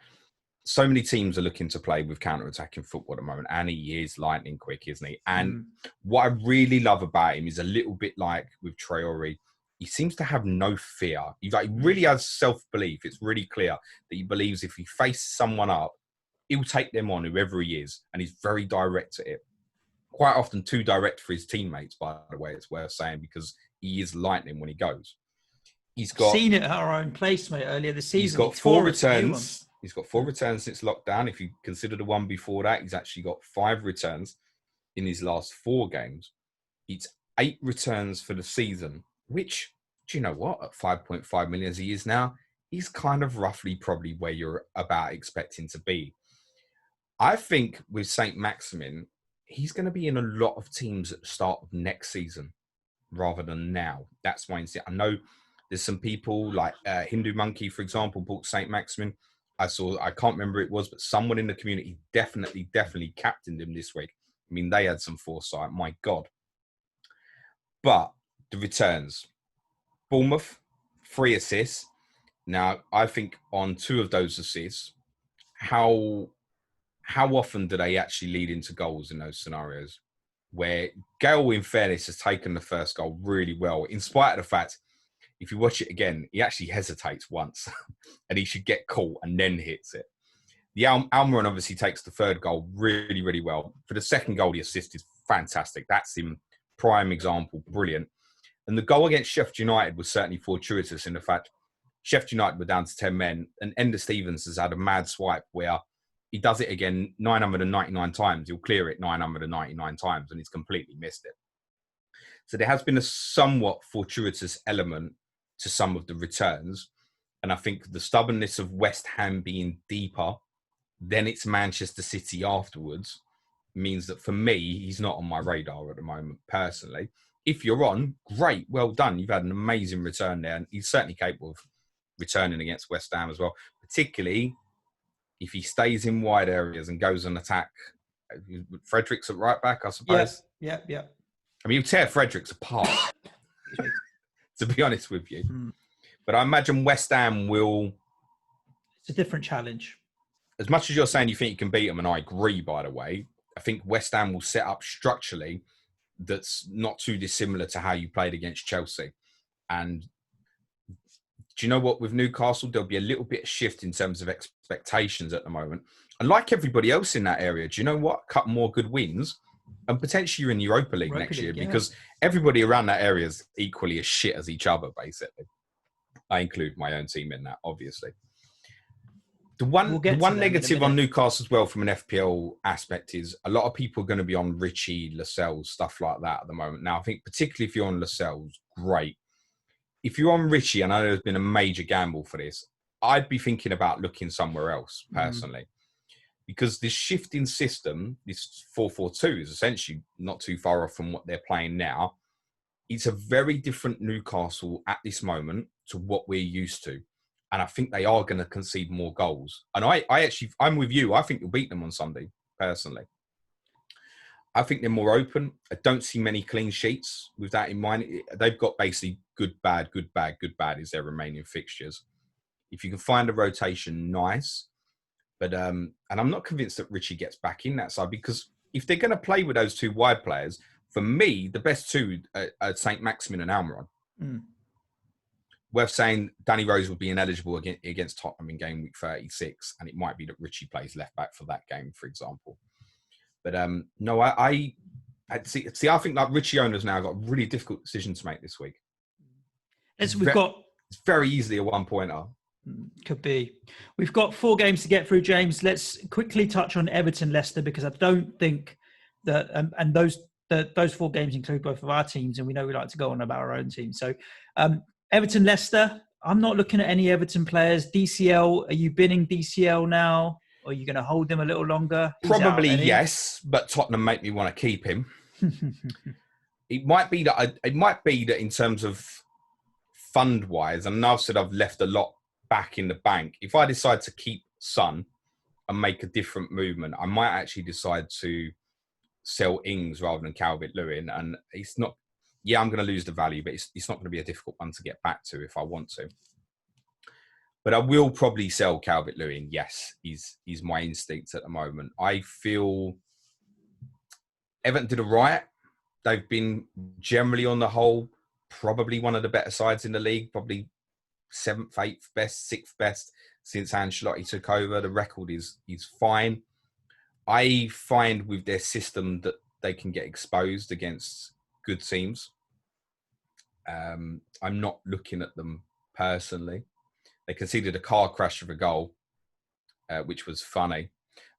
so many teams are looking to play with counter-attacking football at the moment, and he is lightning quick, isn't he? And what I really love about him is a little bit like with Traore. He seems to have no fear. He really has self-belief. It's really clear that he believes if he faces someone up, he'll take them on, whoever he is, and he's very direct at it. Quite often too direct for his teammates, by the way, it's worth saying, because he is lightning when he goes. He's seen it at our own place, mate, earlier this season. He's got 4 returns. He's got 4 returns since lockdown. If you consider the one before that, he's actually got 5 returns in his last 4 games. It's 8 returns for the season, which, do you know what? At 5.5 million as he is now, he's kind of roughly probably where you're about expecting to be. I think with St. Maximin, he's going to be in a lot of teams at the start of next season rather than now. That's why I know there's some people like Hindu Monkey, for example, bought St. Maximin. I can't remember who it was, but someone in the community definitely captained him this week. I mean, they had some foresight, my God. But the returns, Bournemouth, 3 assists. Now, I think on 2 of those assists, how often do they actually lead into goals in those scenarios? Where Gale, in fairness, has taken the first goal really well, in spite of the fact, if you watch it again, he actually hesitates once and he should get caught and then hits it. The Almiron obviously takes the 3rd goal really, really well. For the 2nd goal, the assist is fantastic. That's him, prime example, brilliant. And the goal against Sheffield United was certainly fortuitous in the fact Sheffield United were down to 10 men, and Ender Stevens has had a mad swipe where he does it again 999 times. He'll clear it 999 times, and he's completely missed it. So there has been a somewhat fortuitous element to some of the returns. And I think the stubbornness of West Ham being deeper, then it's Manchester City afterwards, means that for me, he's not on my radar at the moment, personally. If you're on, great, well done. You've had an amazing return there. And he's certainly capable of returning against West Ham as well, particularly if he stays in wide areas and goes and attack. Fredericks at right back, I suppose. Yeah. I mean, you tear Fredericks apart, to be honest with you. But I imagine West Ham will... It's a different challenge. As much as you're saying you think you can beat them, and I agree, by the way, I think West Ham will set up structurally that's not too dissimilar to how you played against Chelsea. And do you know what? With Newcastle, there'll be a little bit of shift in terms of expectations at the moment. And like everybody else in that area, do you know what? Cut more good wins, and potentially you're in Europa League next year, because everybody around that area is equally as shit as each other, basically. I include my own team in that, obviously. The one negative on Newcastle as well from an FPL aspect is a lot of people are going to be on Richie, Lascelles, stuff like that at the moment. Now, I think particularly if you're on Lascelles, great. If you're on Richie, I know there's been a major gamble for this, I'd be thinking about looking somewhere else, personally. Because this shifting system, this 4-4-2, is essentially not too far off from what they're playing now. It's a very different Newcastle at this moment to what we're used to. And I think they are going to concede more goals. And I'm with you. I think you'll beat them on Sunday, personally. I think they're more open. I don't see many clean sheets with that in mind. They've got basically good, bad, good, bad, good, bad is their remaining fixtures. If you can find a rotation, nice. But and I'm not convinced that Richie gets back in that side, because if they're going to play with those two wide players, for me, the best two are St. Maximin and Almiron. Worth saying Danny Rose would be ineligible against Tottenham in game week 36, and it might be that Richie plays left back for that game, for example. But no, I see. I think like Richie owners now got a really difficult decision to make this week. It's very easily a 1-pointer. Could be. We've got 4 games to get through, James. Let's quickly touch on Everton Leicester, because I don't think that and those 4 games include both of our teams, and we know we like to go on about our own team. So Everton Leicester, I'm not looking at any Everton players. DCL, are you binning DCL now? Or are you going to hold him a little longer? Probably yes, but Tottenham make me want to keep him. It might be that in terms of fund wise, and I've said I've left a lot back in the bank. If I decide to keep Son and make a different movement, I might actually decide to sell Ings rather than Calvert-Lewin. And it's not, I'm going to lose the value, but it's not going to be a difficult one to get back to if I want to. But I will probably sell Calvert-Lewin. Yes, is my instinct at the moment. I feel Everton did all right. They've been generally on the whole probably one of the better sides in the league. Probably 7th, 8th best, 6th best since Ancelotti took over. The record is fine. I find with their system that they can get exposed against good teams. I'm not looking at them personally. They conceded a car crash of a goal, which was funny.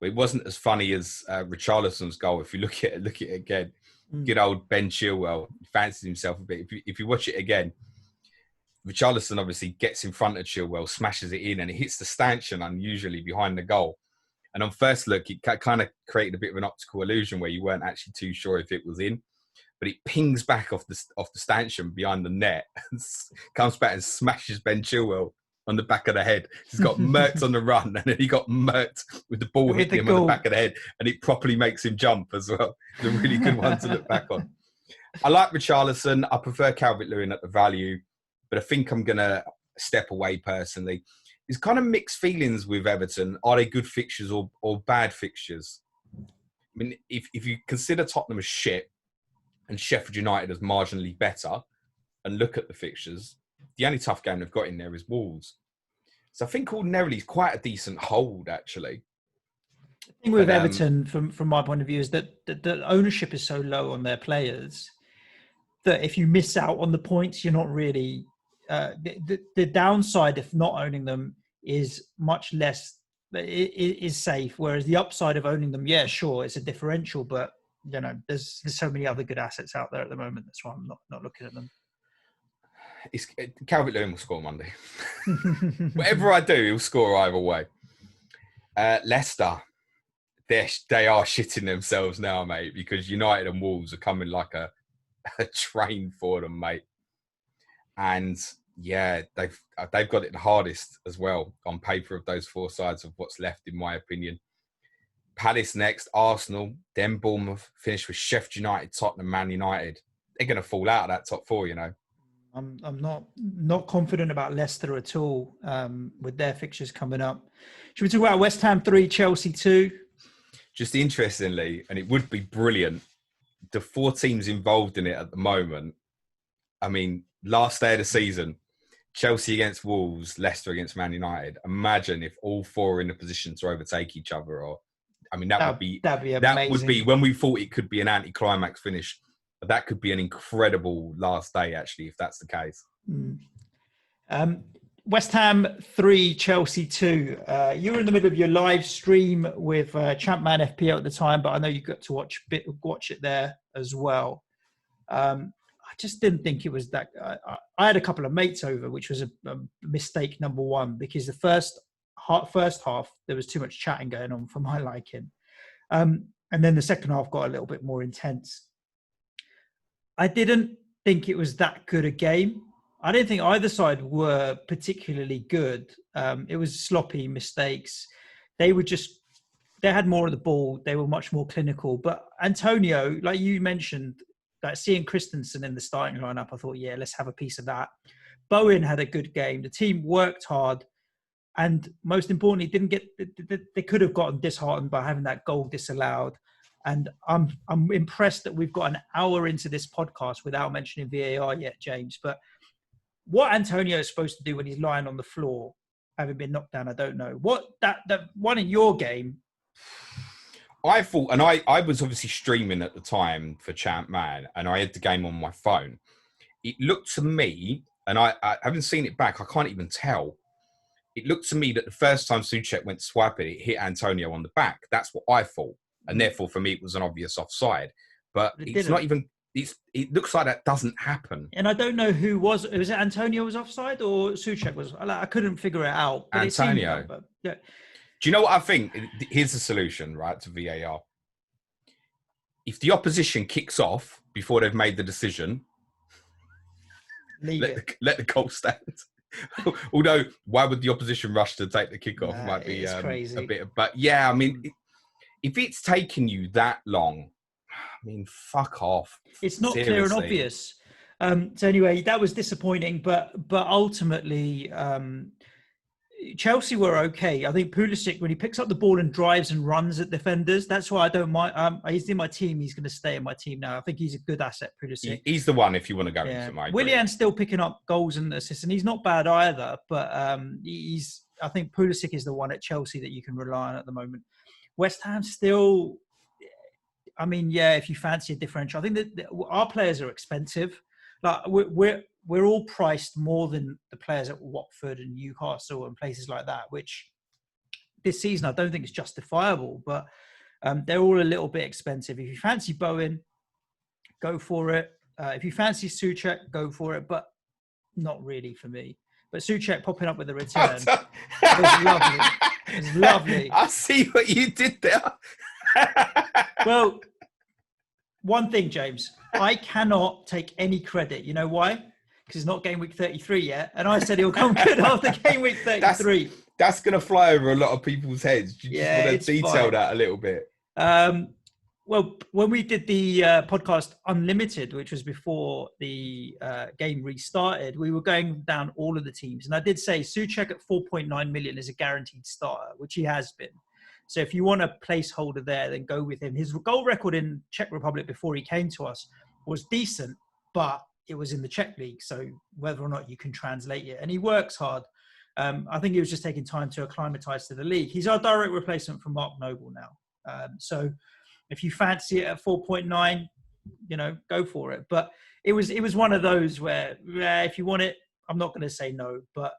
But it wasn't as funny as Richarlison's goal. If you look at it again, good old Ben Chilwell fancies himself a bit. If you watch it again, Richarlison obviously gets in front of Chilwell, smashes it in, and it hits the stanchion unusually behind the goal. And on first look, it kind of created a bit of an optical illusion where you weren't actually too sure if it was in. But it pings back off the stanchion behind the net, and comes back and smashes Ben Chilwell on the back of the head. He's got murked on the run, and then he got murked with the ball hitting him on the back of the head, and it properly makes him jump as well. It's a really good one to look back on. I like Richarlison. I prefer Calvert-Lewin at the value, but I think I'm going to step away personally. There's kind of mixed feelings with Everton. Are they good fixtures or bad fixtures? I mean, if you consider Tottenham as shit and Sheffield United as marginally better and look at the fixtures, the only tough game they've got in there is Wolves. So I think ordinarily it's quite a decent hold, actually. The thing with Everton, from my point of view, is that the ownership is so low on their players that if you miss out on the points, you're not really... the downside of not owning them is much less, is safe, whereas the upside of owning them, yeah, sure, it's a differential, but you know, there's so many other good assets out there at the moment. That's why I'm not looking at them. Calvert-Lewin will score Monday. Whatever I do, he'll score either way. Leicester, they are shitting themselves now, mate, because United and Wolves are coming like a train for them, mate. And yeah, they've got it the hardest as well on paper of those 4 sides of what's left, in my opinion. Palace next, Arsenal, then Bournemouth, finish with Sheffield United, Tottenham, Man United. They're going to fall out of that top 4, you know. I'm not confident about Leicester at all with their fixtures coming up. Should we talk about West Ham 3, Chelsea 2? Just interestingly, and it would be brilliant, the 4 teams involved in it at the moment, I mean, last day of the season, Chelsea against Wolves, Leicester against Man United. Imagine if all 4 are in a position to overtake each other. Or, I mean, that'd be amazing. That would be, when we thought it could be an anti-climax finish, that could be an incredible last day, actually, if that's the case. West Ham 3, Chelsea 2. You were in the middle of your live stream with Champman FPL at the time, but I know you got to watch it there as well. I just didn't think it was that. I had a couple of mates over, which was a mistake number 1, because the first half there was too much chatting going on for my liking, and then the second half got a little bit more intense. I didn't think it was that good a game. I didn't think either side were particularly good. It was sloppy mistakes. They had more of the ball. They were much more clinical. But Antonio, like you mentioned, like seeing Christensen in the starting lineup, I thought, yeah, let's have a piece of that. Bowen had a good game. The team worked hard. And most importantly, they could have gotten disheartened by having that goal disallowed. And I'm impressed that we've got an hour into this podcast without mentioning VAR yet, James. But what Antonio is supposed to do when he's lying on the floor, having been knocked down, I don't know. What that one in your game. I thought, and I was obviously streaming at the time for Champ Man, and I had the game on my phone. It looked to me, and I haven't seen it back, I can't even tell. It looked to me that the first time Souček went to swipe it, it hit Antonio on the back. That's what I thought. And therefore, for me, it was an obvious offside. But it's not even, it looks like that doesn't happen. And I don't know who was it Antonio was offside or Souček was? I couldn't figure it out. But Antonio. It seemed, yeah. Do you know what I think? Here's the solution, right, to VAR. If the opposition kicks off before they've made the decision, let the goal stand. Although, why would the opposition rush to take the kickoff? Might be crazy. A bit. But yeah, I mean, if it's taken you that long, I mean, fuck off. It's not clear and obvious. So anyway, that was disappointing. But ultimately, Chelsea were okay. I think Pulisic, when he picks up the ball and drives and runs at defenders, that's why I don't mind. He's in my team. He's going to stay in my team now. I think he's a good asset, Pulisic. He's the one if you want to go into my Willian's still picking up goals and assists, and he's not bad either. But I think Pulisic is the one at Chelsea that you can rely on at the moment. West Ham still, I mean, yeah, if you fancy a differential, I think that our players are expensive. Like we're all priced more than the players at Watford and Newcastle and places like that, which this season I don't think is justifiable, but they're all a little bit expensive. If you fancy Bowen, go for it. If you fancy Souček, go for it, but not really for me. But Souček popping up with a return was lovely. It was lovely. I see what you did there. Well, one thing, James, I cannot take any credit. You know why? Because it's not game week 33 yet. And I said he'll come good after game week 33. That's going to fly over a lot of people's heads. You just want to detail that a little bit. Well, when we did the podcast Unlimited, which was before the game restarted, we were going down all of the teams. And I did say Souček at 4.9 million is a guaranteed starter, which he has been. So if you want a placeholder there, then go with him. His goal record in Czech Republic before he came to us was decent, but it was in the Czech league. So whether or not you can translate it, and he works hard. I think he was just taking time to acclimatise to the league. He's our direct replacement for Mark Noble now. So if you fancy it at 4.9, go for it. But it was one of those where if you want it, I'm not going to say no, but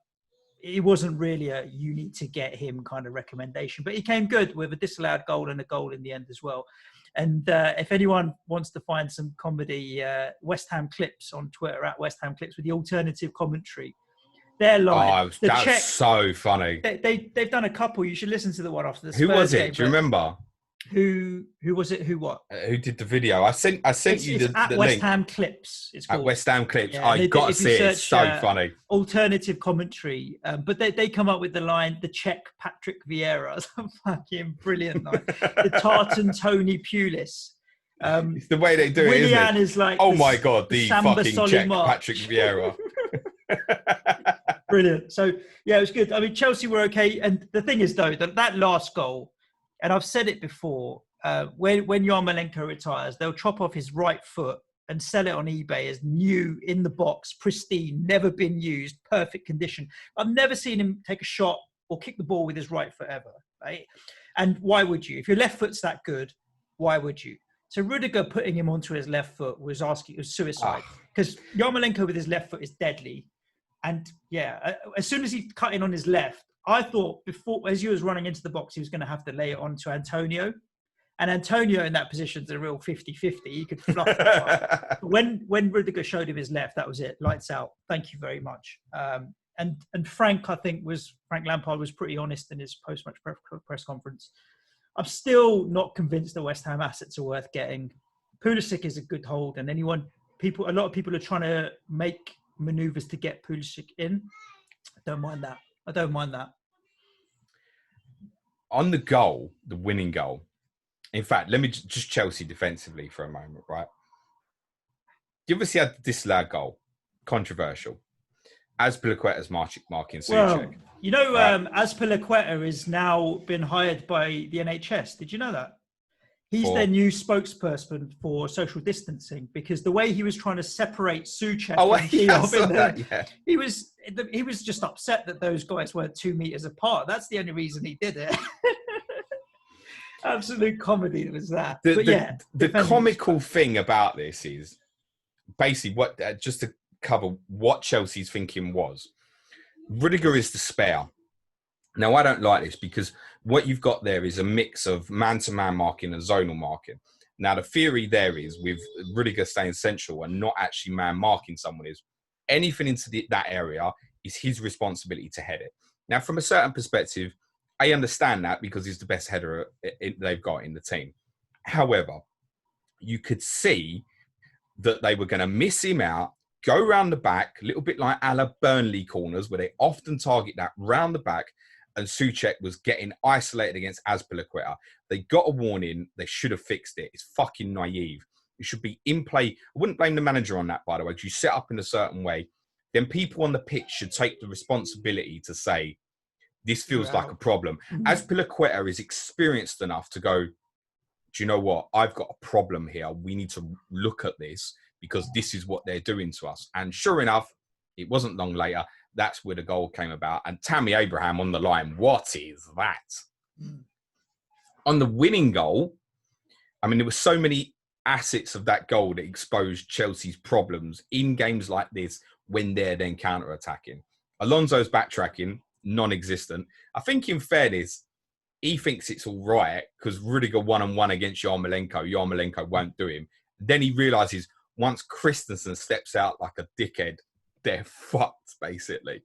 it wasn't really a you need to get him kind of recommendation. But he came good with a disallowed goal and a goal in the end as well. And if anyone wants to find some comedy, West Ham Clips on Twitter at West Ham Clips with the alternative commentary. They're live. That's so funny. They've done a couple. You should listen to the one after the Spurs Who was it? game, Do you remember? Who was it? Who what? Who did the video? I sent you the at link. West Ham Clips. It's called. At West Ham Clips. Yeah, I got to see it. It's so funny. Alternative commentary. But they come up with the line, the Czech Patrick Vieira. Fucking brilliant line. The Tartan Tony Pulis. It's the way they do it, isn't it? Is like, oh my God, the Samba fucking Czech March. Patrick Vieira. Brilliant. So, yeah, it was good. I mean, Chelsea were okay. And the thing is, though, that last goal, and I've said it before, when Yarmolenko retires, they'll chop off his right foot and sell it on eBay as new, in the box, pristine, never been used, perfect condition. I've never seen him take a shot or kick the ball with his right foot ever. Right? And why would you? If your left foot's that good, why would you? So Rudiger putting him onto his left foot was suicide. Because Yarmolenko with his left foot is deadly. And yeah, as soon as he cut in on his left, I thought as he was running into the box, he was going to have to lay it on to Antonio. And Antonio in that position is a real 50-50. He could fluff it. When Rudiger showed him his left, that was it. Lights out. Thank you very much. And Frank Lampard was pretty honest in his post-match press conference. I'm still not convinced the West Ham assets are worth getting. Pulisic is a good hold, and a lot of people are trying to make manoeuvres to get Pulisic in. I don't mind that. On the goal, the winning goal. In fact, let me just Chelsea defensively for a moment, right? You obviously had the disallowed goal, controversial. Azpilicueta's marking Souček. Well, Azpilicueta is now been hired by the NHS. Did you know that? He's their new spokesperson for social distancing, because the way he was trying to separate Suchek and Diop he was just upset that those guys weren't 2 meters apart. That's the only reason he did it. Absolute comedy was that. The comical thing about this is basically just to cover what Chelsea's thinking was. Rudiger is the spare. Now, I don't like this because what you've got there is a mix of man-to-man marking and zonal marking. Now, the theory there is with Rudiger staying central and not actually man-marking someone is anything into that area is his responsibility to head it. Now, from a certain perspective, I understand that because he's the best header they've got in the team. However, you could see that they were going to miss him out, go round the back, a little bit like a la Burnley corners, where they often target that round the back, and Suchek was getting isolated against Azpilicueta. They got a warning. They should have fixed it. It's fucking naive. It should be in play. I wouldn't blame the manager on that, by the way, because you set up in a certain way. Then people on the pitch should take the responsibility to say, this feels like a problem. Azpilicueta is experienced enough to go, do you know what? I've got a problem here. We need to look at this because this is what they're doing to us. And sure enough, it wasn't long later. That's where the goal came about. And Tammy Abraham on the line. What is that? On the winning goal, I mean, there were so many assets of that goal that exposed Chelsea's problems in games like this when they're then counter-attacking. Alonso's backtracking, non-existent. I think in fairness, he thinks it's all right because Rudiger one-on-one against Yarmolenko. Yarmolenko won't do him. Then he realises once Christensen steps out like a dickhead, they're fucked, basically.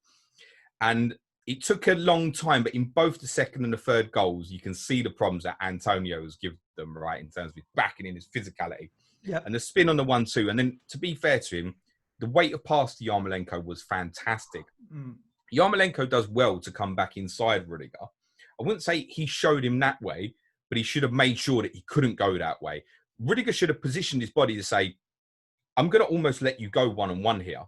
And it took a long time, but in both the second and the third goals, you can see the problems that Antonio has given them, right, in terms of his backing in his physicality. Yep. And the spin on the 1-2. And then, to be fair to him, the weight of pass to Yarmolenko was fantastic. Yarmolenko does well to come back inside Rudiger. I wouldn't say he showed him that way, but he should have made sure that he couldn't go that way. Rudiger should have positioned his body to say, I'm going to almost let you go one-on-one here.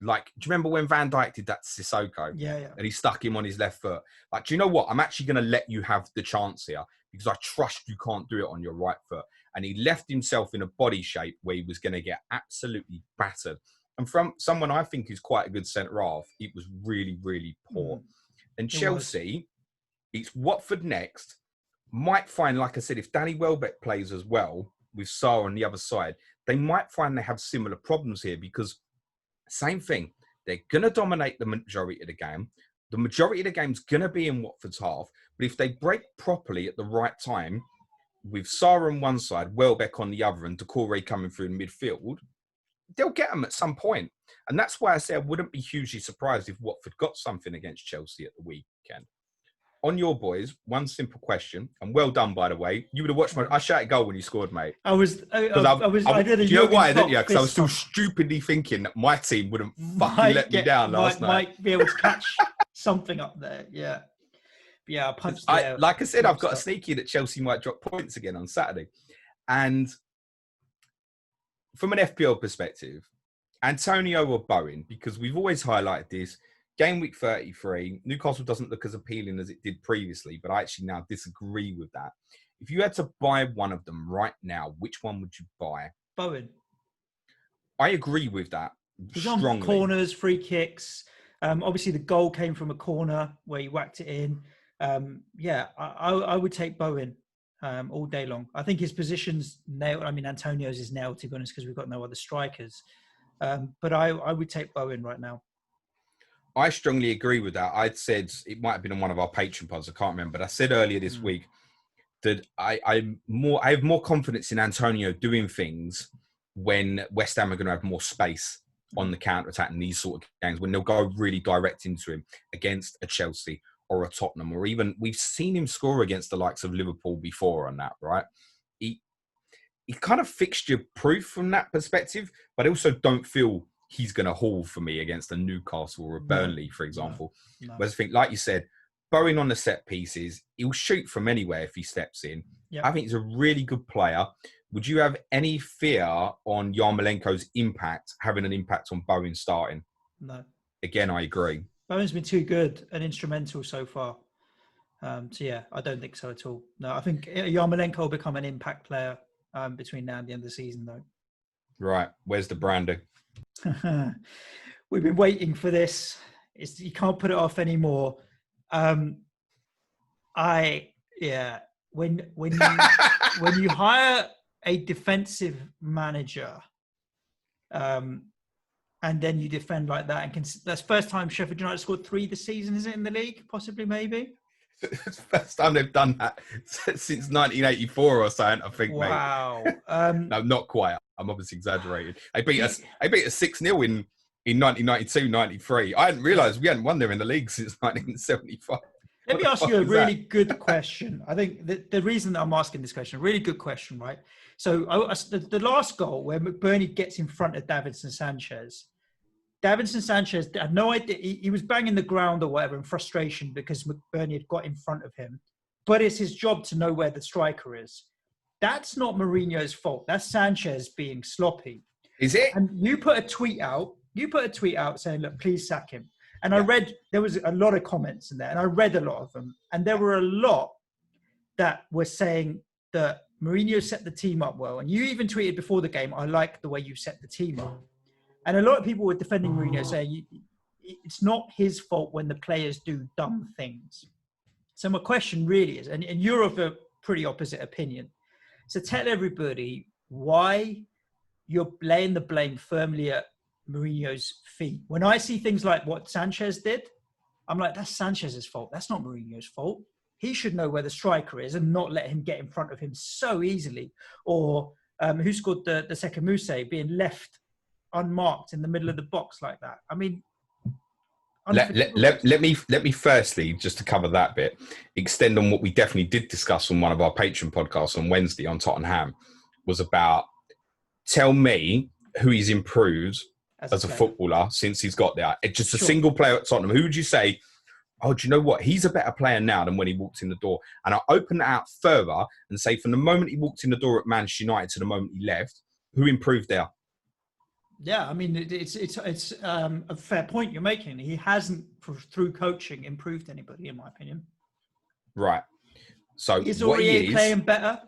Like, do you remember when Van Dijk did that to Sissoko? Yeah. And he stuck him on his left foot. Like, do you know what? I'm actually going to let you have the chance here because I trust you can't do it on your right foot. And he left himself in a body shape where he was going to get absolutely battered. And from someone I think is quite a good centre-half, it was really, really poor. And Chelsea, it's Watford next. Might find, like I said, if Danny Welbeck plays as well with Sarr on the other side, they might find they have similar problems here because same thing. They're going to dominate the majority of the game. The majority of the game's going to be in Watford's half. But if they break properly at the right time, with Sarr on one side, Welbeck on the other, and Doucouré coming through in midfield, they'll get them at some point. And that's why I say I wouldn't be hugely surprised if Watford got something against Chelsea at the weekend. On your boys, one simple question, and well done, by the way. You would have watched I shouted goal when you scored, mate. I did a you know why, didn't you? Because I was still stupidly thinking that my team wouldn't fucking let me down last night. Might be able to catch something up there, yeah. Yeah, I punched like I said, I've got a sneaky that Chelsea might drop points again on Saturday. And from an FPL perspective, Antonio or Bowen, because we've always highlighted this, game week 33, Newcastle doesn't look as appealing as it did previously, but I actually now disagree with that. If you had to buy one of them right now, which one would you buy? Bowen. I agree with that strongly. On corners, free kicks. Obviously, the goal came from a corner where he whacked it in. I would take Bowen all day long. I think his position's nailed. I mean, Antonio's is nailed, to be honest, because we've got no other strikers. But I would take Bowen right now. I strongly agree with that. I'd said, it might have been on one of our Patreon pods, I can't remember, but I said earlier this week that I have more confidence in Antonio doing things when West Ham are going to have more space on the counter-attack in these sort of games, when they'll go really direct into him against a Chelsea or a Tottenham, or even, we've seen him score against the likes of Liverpool before on that, right? He kind of fixture-proof from that perspective, but I also don't feel he's going to haul for me against a Newcastle or a Burnley, for example. No. Whereas I think, like you said, Bowen on the set pieces, he'll shoot from anywhere if he steps in. Yep. I think he's a really good player. Would you have any fear on Yarmolenko's having an impact on Bowen starting? No. Again, I agree. Bowen's been too good and instrumental so far. So yeah, I don't think so at all. No, I think Yarmolenko will become an impact player between now and the end of the season, though. Right. Where's the Brandy? We've been waiting for this. You can't put it off anymore. When you hire a defensive manager, and then you defend like that, and that's first time Sheffield United scored 3 this season, is it, in the league? Possibly, maybe. It's the first time they've done that since 1984 or something, I think, wow. mate. No, not quite. I'm obviously exaggerating. They beat us 6-0 in 1992-93. I hadn't realised we hadn't won there in the league since 1975. Let me ask you a really good question. I think the reason that I'm asking this question, a really good question, right? So the last goal where McBurney gets in front of Davinson Sanchez had no idea. He was banging the ground or whatever in frustration because McBurney had got in front of him. But it's his job to know where the striker is. That's not Mourinho's fault. That's Sanchez being sloppy. Is it? And you put a tweet out saying, look, please sack him. And I read, there was a lot of comments in there, and I read a lot of them. And there were a lot that were saying that Mourinho set the team up well. And you even tweeted before the game, I like the way you set the team up. And a lot of people were defending Mourinho, saying it's not his fault when the players do dumb things. So my question really is, and you're of a pretty opposite opinion. So tell everybody why you're laying the blame firmly at Mourinho's feet. When I see things like what Sanchez did, I'm like, that's Sanchez's fault. That's not Mourinho's fault. He should know where the striker is and not let him get in front of him so easily. Or who scored the second Mousse being left unmarked in the middle of the box like that. I mean, let me firstly, just to cover that bit, extend on what we definitely did discuss on one of our Patreon podcasts on Wednesday on Tottenham, was about tell me who he's improved as a footballer since he's got there. It's just a single player at Tottenham. Who would you say, oh, do you know what? He's a better player now than when he walked in the door. And I'll open that out further and say from the moment he walked in the door at Manchester United to the moment he left, who improved there? Yeah, I mean, it's a fair point you're making. He hasn't, through coaching, improved anybody, in my opinion. Right. So is Aurier playing better?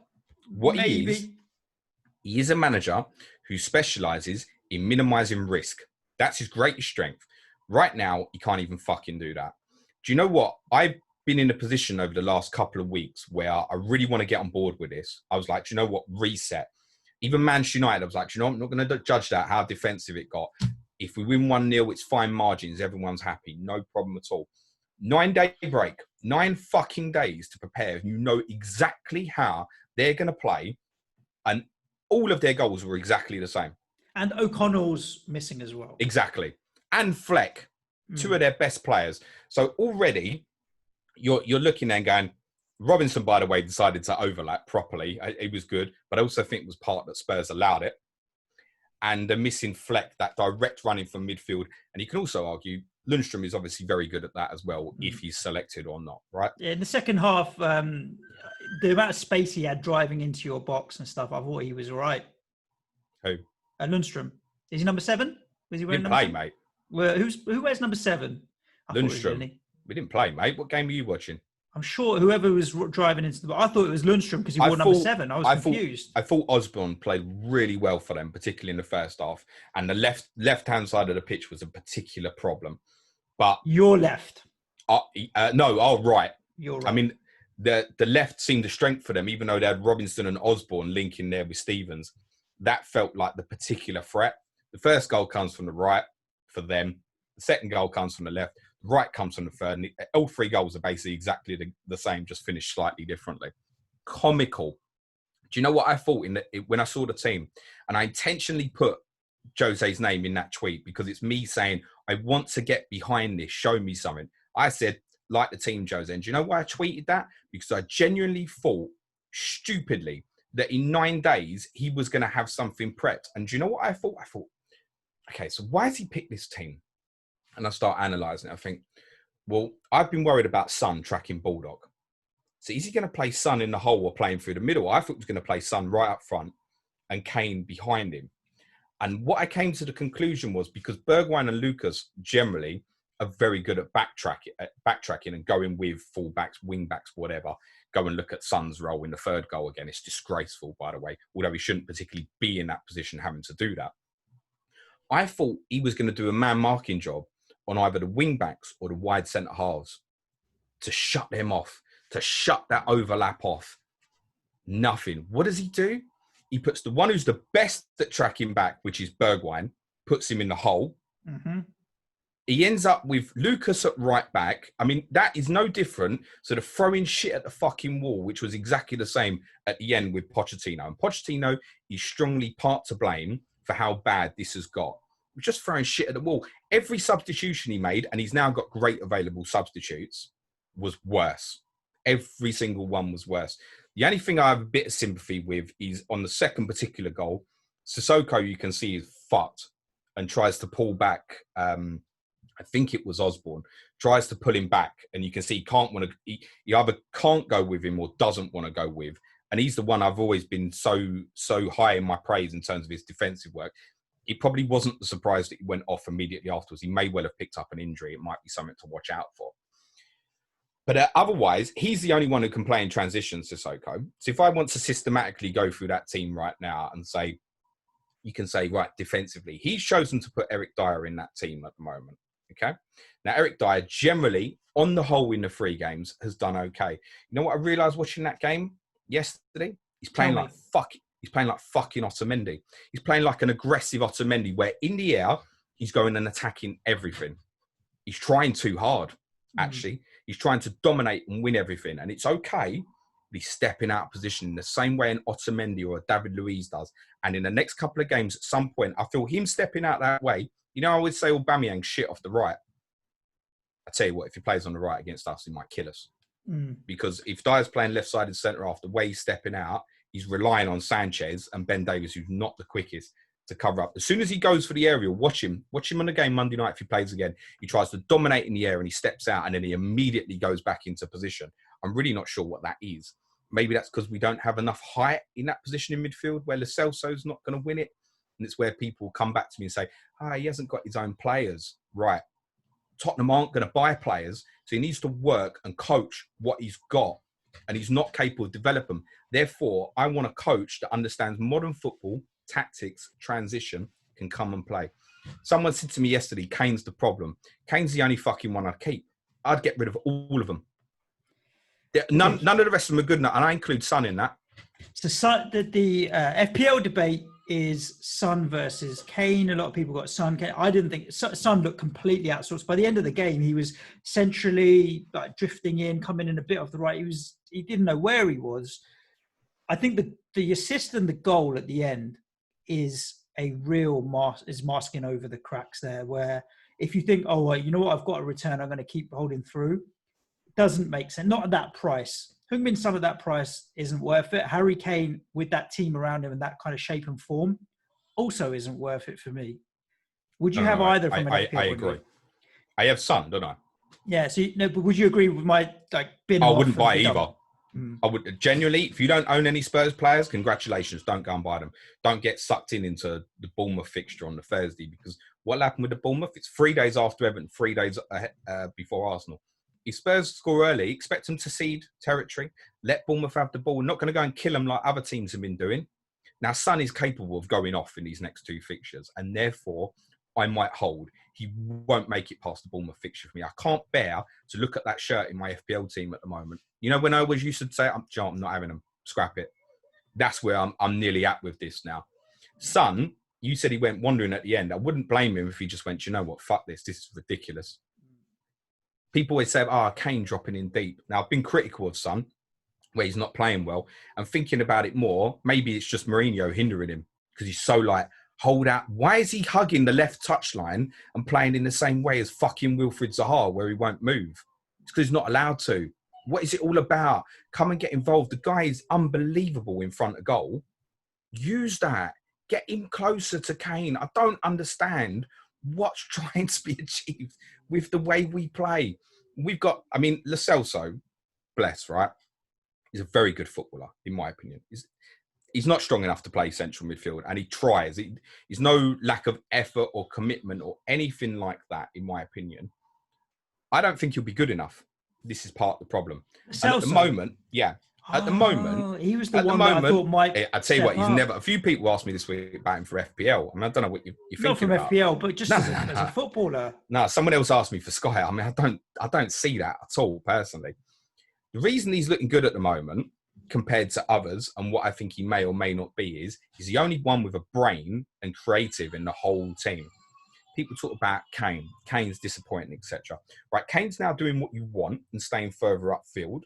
He is a manager who specialises in minimising risk. That's his greatest strength. Right now, he can't even fucking do that. Do you know what? I've been in a position over the last couple of weeks where I really want to get on board with this. I was like, do you know what? Reset. Even Manchester United, I was like, you know, I'm not going to judge that, how defensive it got. If we win 1-0, it's fine margins. Everyone's happy. No problem at all. 9-day break. 9 fucking days to prepare. You know exactly how they're going to play. And all of their goals were exactly the same. And O'Connell's missing as well. Exactly. And Fleck, 2 of their best players. So already you're looking and going, Robinson, by the way, decided to overlap properly. It was good, but I also think it was part that Spurs allowed it. And the missing Fleck, that direct running from midfield. And you can also argue Lundstrom is obviously very good at that as well, if he's selected or not, right? Yeah, in the second half, the amount of space he had driving into your box and stuff, I thought he was all right. Who? Lundstrom. Is he number 7? Was he wearing didn't number play, 7? mate. Well, who wears number 7? Lundstrom. We didn't play, mate. What game were you watching? I'm sure whoever was driving into the... I thought it was Lundstrom because he wore number 7. I was confused. I thought Osborne played really well for them, particularly in the first half. And the left-hand side of the pitch was a particular problem. But your left. Right. You're right. I mean, the left seemed a strength for them, even though they had Robinson and Osborne linking there with Stevens. That felt like the particular threat. The first goal comes from the right for them. The second goal comes from the left. The right comes from the third. And all 3 goals are basically exactly the same, just finished slightly differently. Comical. Do you know what I thought when I saw the team? And I intentionally put Jose's name in that tweet because it's me saying, I want to get behind this. Show me something. I said, like the team, Jose. And do you know why I tweeted that? Because I genuinely thought, stupidly, that in 9 days, he was going to have something prepped. And do you know what I thought? I thought, okay, so why has he picked this team? And I start analysing it. I think, well, I've been worried about Son tracking Bulldog. So is he going to play Son in the hole or playing through the middle? I thought he was going to play Son right up front and Kane behind him. And what I came to the conclusion was because Bergwijn and Lucas generally are very good at backtracking and going with fullbacks, wing backs, whatever. Go and look at Son's role in the third goal again. It's disgraceful, by the way, although he shouldn't particularly be in that position having to do that. I thought he was going to do a man marking job on either the wing backs or the wide centre halves to shut them off, to shut that overlap off. Nothing. What does he do? He puts the one who's the best at tracking back, which is Bergwijn, puts him in the hole. Mm-hmm. He ends up with Lucas at right back. I mean, that is no different to the throwing shit at the fucking wall, which was exactly the same at the end with Pochettino. And Pochettino is strongly part to blame for how bad this has got. We're just throwing shit at the wall. Every substitution he made, and he's now got great available substitutes, was worse. Every single one was worse. The only thing I have a bit of sympathy with is on the second particular goal, Sissoko, you can see, is fucked and tries to pull back. I think it was Osborne, tries to pull him back, and you can see he either can't go with him or doesn't want to go with. And he's the one I've always been so high in my praise in terms of his defensive work. It probably wasn't surprised that he went off immediately afterwards. He may well have picked up an injury. It might be something to watch out for. But otherwise, he's the only one who can play in transition, Sissoko. So if I want to systematically go through that team right now and say, you can say, right, defensively, he's chosen to put Eric Dyer in that team at the moment. Okay. Now, Eric Dyer generally, on the whole in the 3 games, has done okay. You know what I realised watching that game yesterday? He's playing like fucking Otamendi. He's playing like an aggressive Otamendi, where in the air, he's going and attacking everything. He's trying too hard, actually. He's trying to dominate and win everything. And it's okay. He's stepping out of position in the same way an Otamendi or a David Luiz does. And in the next couple of games, at some point, I feel him stepping out that way. You know, I would say Aubameyang shit off the right. I tell you what, if he plays on the right against us, he might kill us. Because if Dyer's playing left-sided centre-half, the way he's stepping out, he's relying on Sanchez and Ben Davies, who's not the quickest, to cover up. As soon as he goes for the aerial, watch him on the game Monday night if he plays again. He tries to dominate in the air and he steps out and then he immediately goes back into position. I'm really not sure what that is. Maybe that's because we don't have enough height in that position in midfield where Lo Celso's not going to win it. And it's where people come back to me and say, he hasn't got his own players. Right. Tottenham aren't going to buy players. So he needs to work and coach what he's got. And he's not capable of developing them. Therefore, I want a coach that understands modern football, tactics, transition, can come and play. Someone said to me yesterday, Kane's the problem. Kane's the only fucking one I'd keep. I'd get rid of all of them. None of the rest of them are good enough. And I include Son in that. So the FPL debate is Son versus Kane. A lot of people got Son. Kane. I didn't think Son looked completely outsourced. By the end of the game, he was centrally drifting in, coming in a bit off the right. He didn't know where he was. I think the assist and the goal at the end is a real masking over the cracks there. Where if you think, oh, well, you know what, I've got a return, I'm going to keep holding through. It doesn't make sense. Not at that price. Heung-min Son at that price isn't worth it. Harry Kane with that team around him and that kind of shape and form also isn't worth it for me. Would you have either from an FPL? I agree. I have Son, don't I? Yeah. So but would you agree with my bin? I wouldn't buy either. I would genuinely, if you don't own any Spurs players, congratulations. Don't go and buy them. Don't get sucked into the Bournemouth fixture on the Thursday, because what happened with the Bournemouth? It's 3 days after Everton, 3 days before Arsenal. If Spurs score early, expect them to cede territory. Let Bournemouth have the ball. We're not going to go and kill them like other teams have been doing. Now, Son is capable of going off in these next 2 fixtures, and therefore, I might hold. He won't make it past the Bournemouth fixture for me. I can't bear to look at that shirt in my FPL team at the moment. You know, when I always used to say, I'm not having them, scrap it. That's where I'm nearly at with this now. Son, you said he went wandering at the end. I wouldn't blame him if he just went, you know what, fuck this. This is ridiculous. People always say, Kane dropping in deep. Now, I've been critical of Son, where he's not playing well. And thinking about it more, maybe it's just Mourinho hindering him because he's so hold out. Why is he hugging the left touchline and playing in the same way as fucking Wilfried Zaha, where he won't move? It's because he's not allowed to. What is it all about? Come and get involved. The guy is unbelievable in front of goal. Use that. Get him closer to Kane. I don't understand what's trying to be achieved with the way we play. We've got, Lo Celso, bless, right? He's a very good footballer, in my opinion. He's not strong enough to play central midfield, and he tries. He's no lack of effort or commitment or anything like that, in my opinion. I don't think he'll be good enough. This is part of the problem. And at the Celso. moment, at the moment, he was the one that I thought might. I tell you what, he's up. never. A few people asked me this week about him for FPL. I mean, I don't know what you're Not thinking from about. FPL, but just No, as no, a no. footballer. No, someone else asked me for Sky. I mean, I don't see that at all personally. The reason he's looking good at the moment compared to others, and what I think he may or may not be, is he's the only one with a brain and creative in the whole team. People talk about Kane. Kane's disappointing, etc. Right, Kane's now doing what you want and staying further upfield.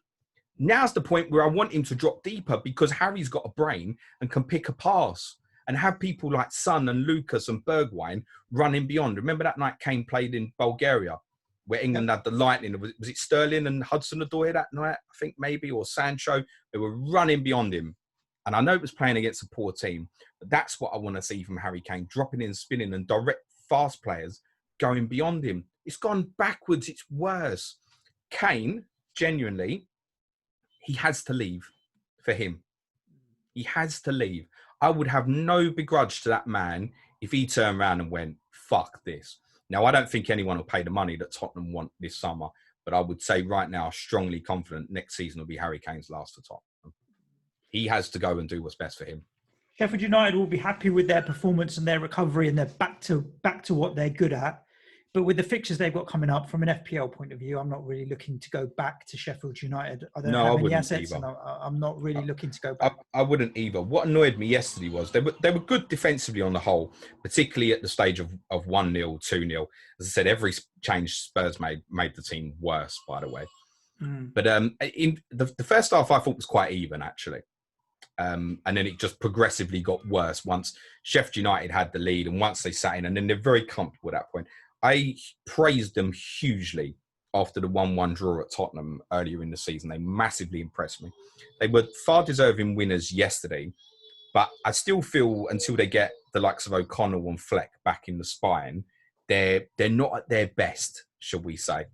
Now's the point where I want him to drop deeper because Harry's got a brain and can pick a pass and have people like Son and Lucas and Bergwijn running beyond. Remember that night Kane played in Bulgaria where England had the lightning? Was it Sterling and Hudson-Odoi that night, I think maybe, or Sancho? They were running beyond him. And I know it was playing against a poor team, but that's what I want to see from Harry Kane, dropping in, spinning and direct fast players going beyond him. It's gone backwards. It's worse. Kane, genuinely, he has to leave for him. He has to leave. I would have no begrudge to that man if he turned around and went, fuck this. Now, I don't think anyone will pay the money that Tottenham want this summer, but I would say right now, strongly confident next season will be Harry Kane's last for Tottenham. He has to go and do what's best for him. Sheffield United will be happy with their performance and their recovery, and they're back to what they're good at. But with the fixtures they've got coming up, from an FPL point of view, I'm not really looking to go back to Sheffield United. I don't have any assets, and I'm not really looking to go back. I wouldn't either. What annoyed me yesterday was they were good defensively on the whole, particularly at the stage of 1-0, 2-0. As I said, every change Spurs made the team worse, by the way. But in the first half, I thought was quite even, actually. And then it just progressively got worse once Sheffield United had the lead and once they sat in, and then they're very comfortable at that point. I praised them hugely after the 1-1 draw at Tottenham earlier in the season. They massively impressed me. They were far deserving winners yesterday, but I still feel until they get the likes of O'Connell and Fleck back in the spine, they're not at their best, shall we say.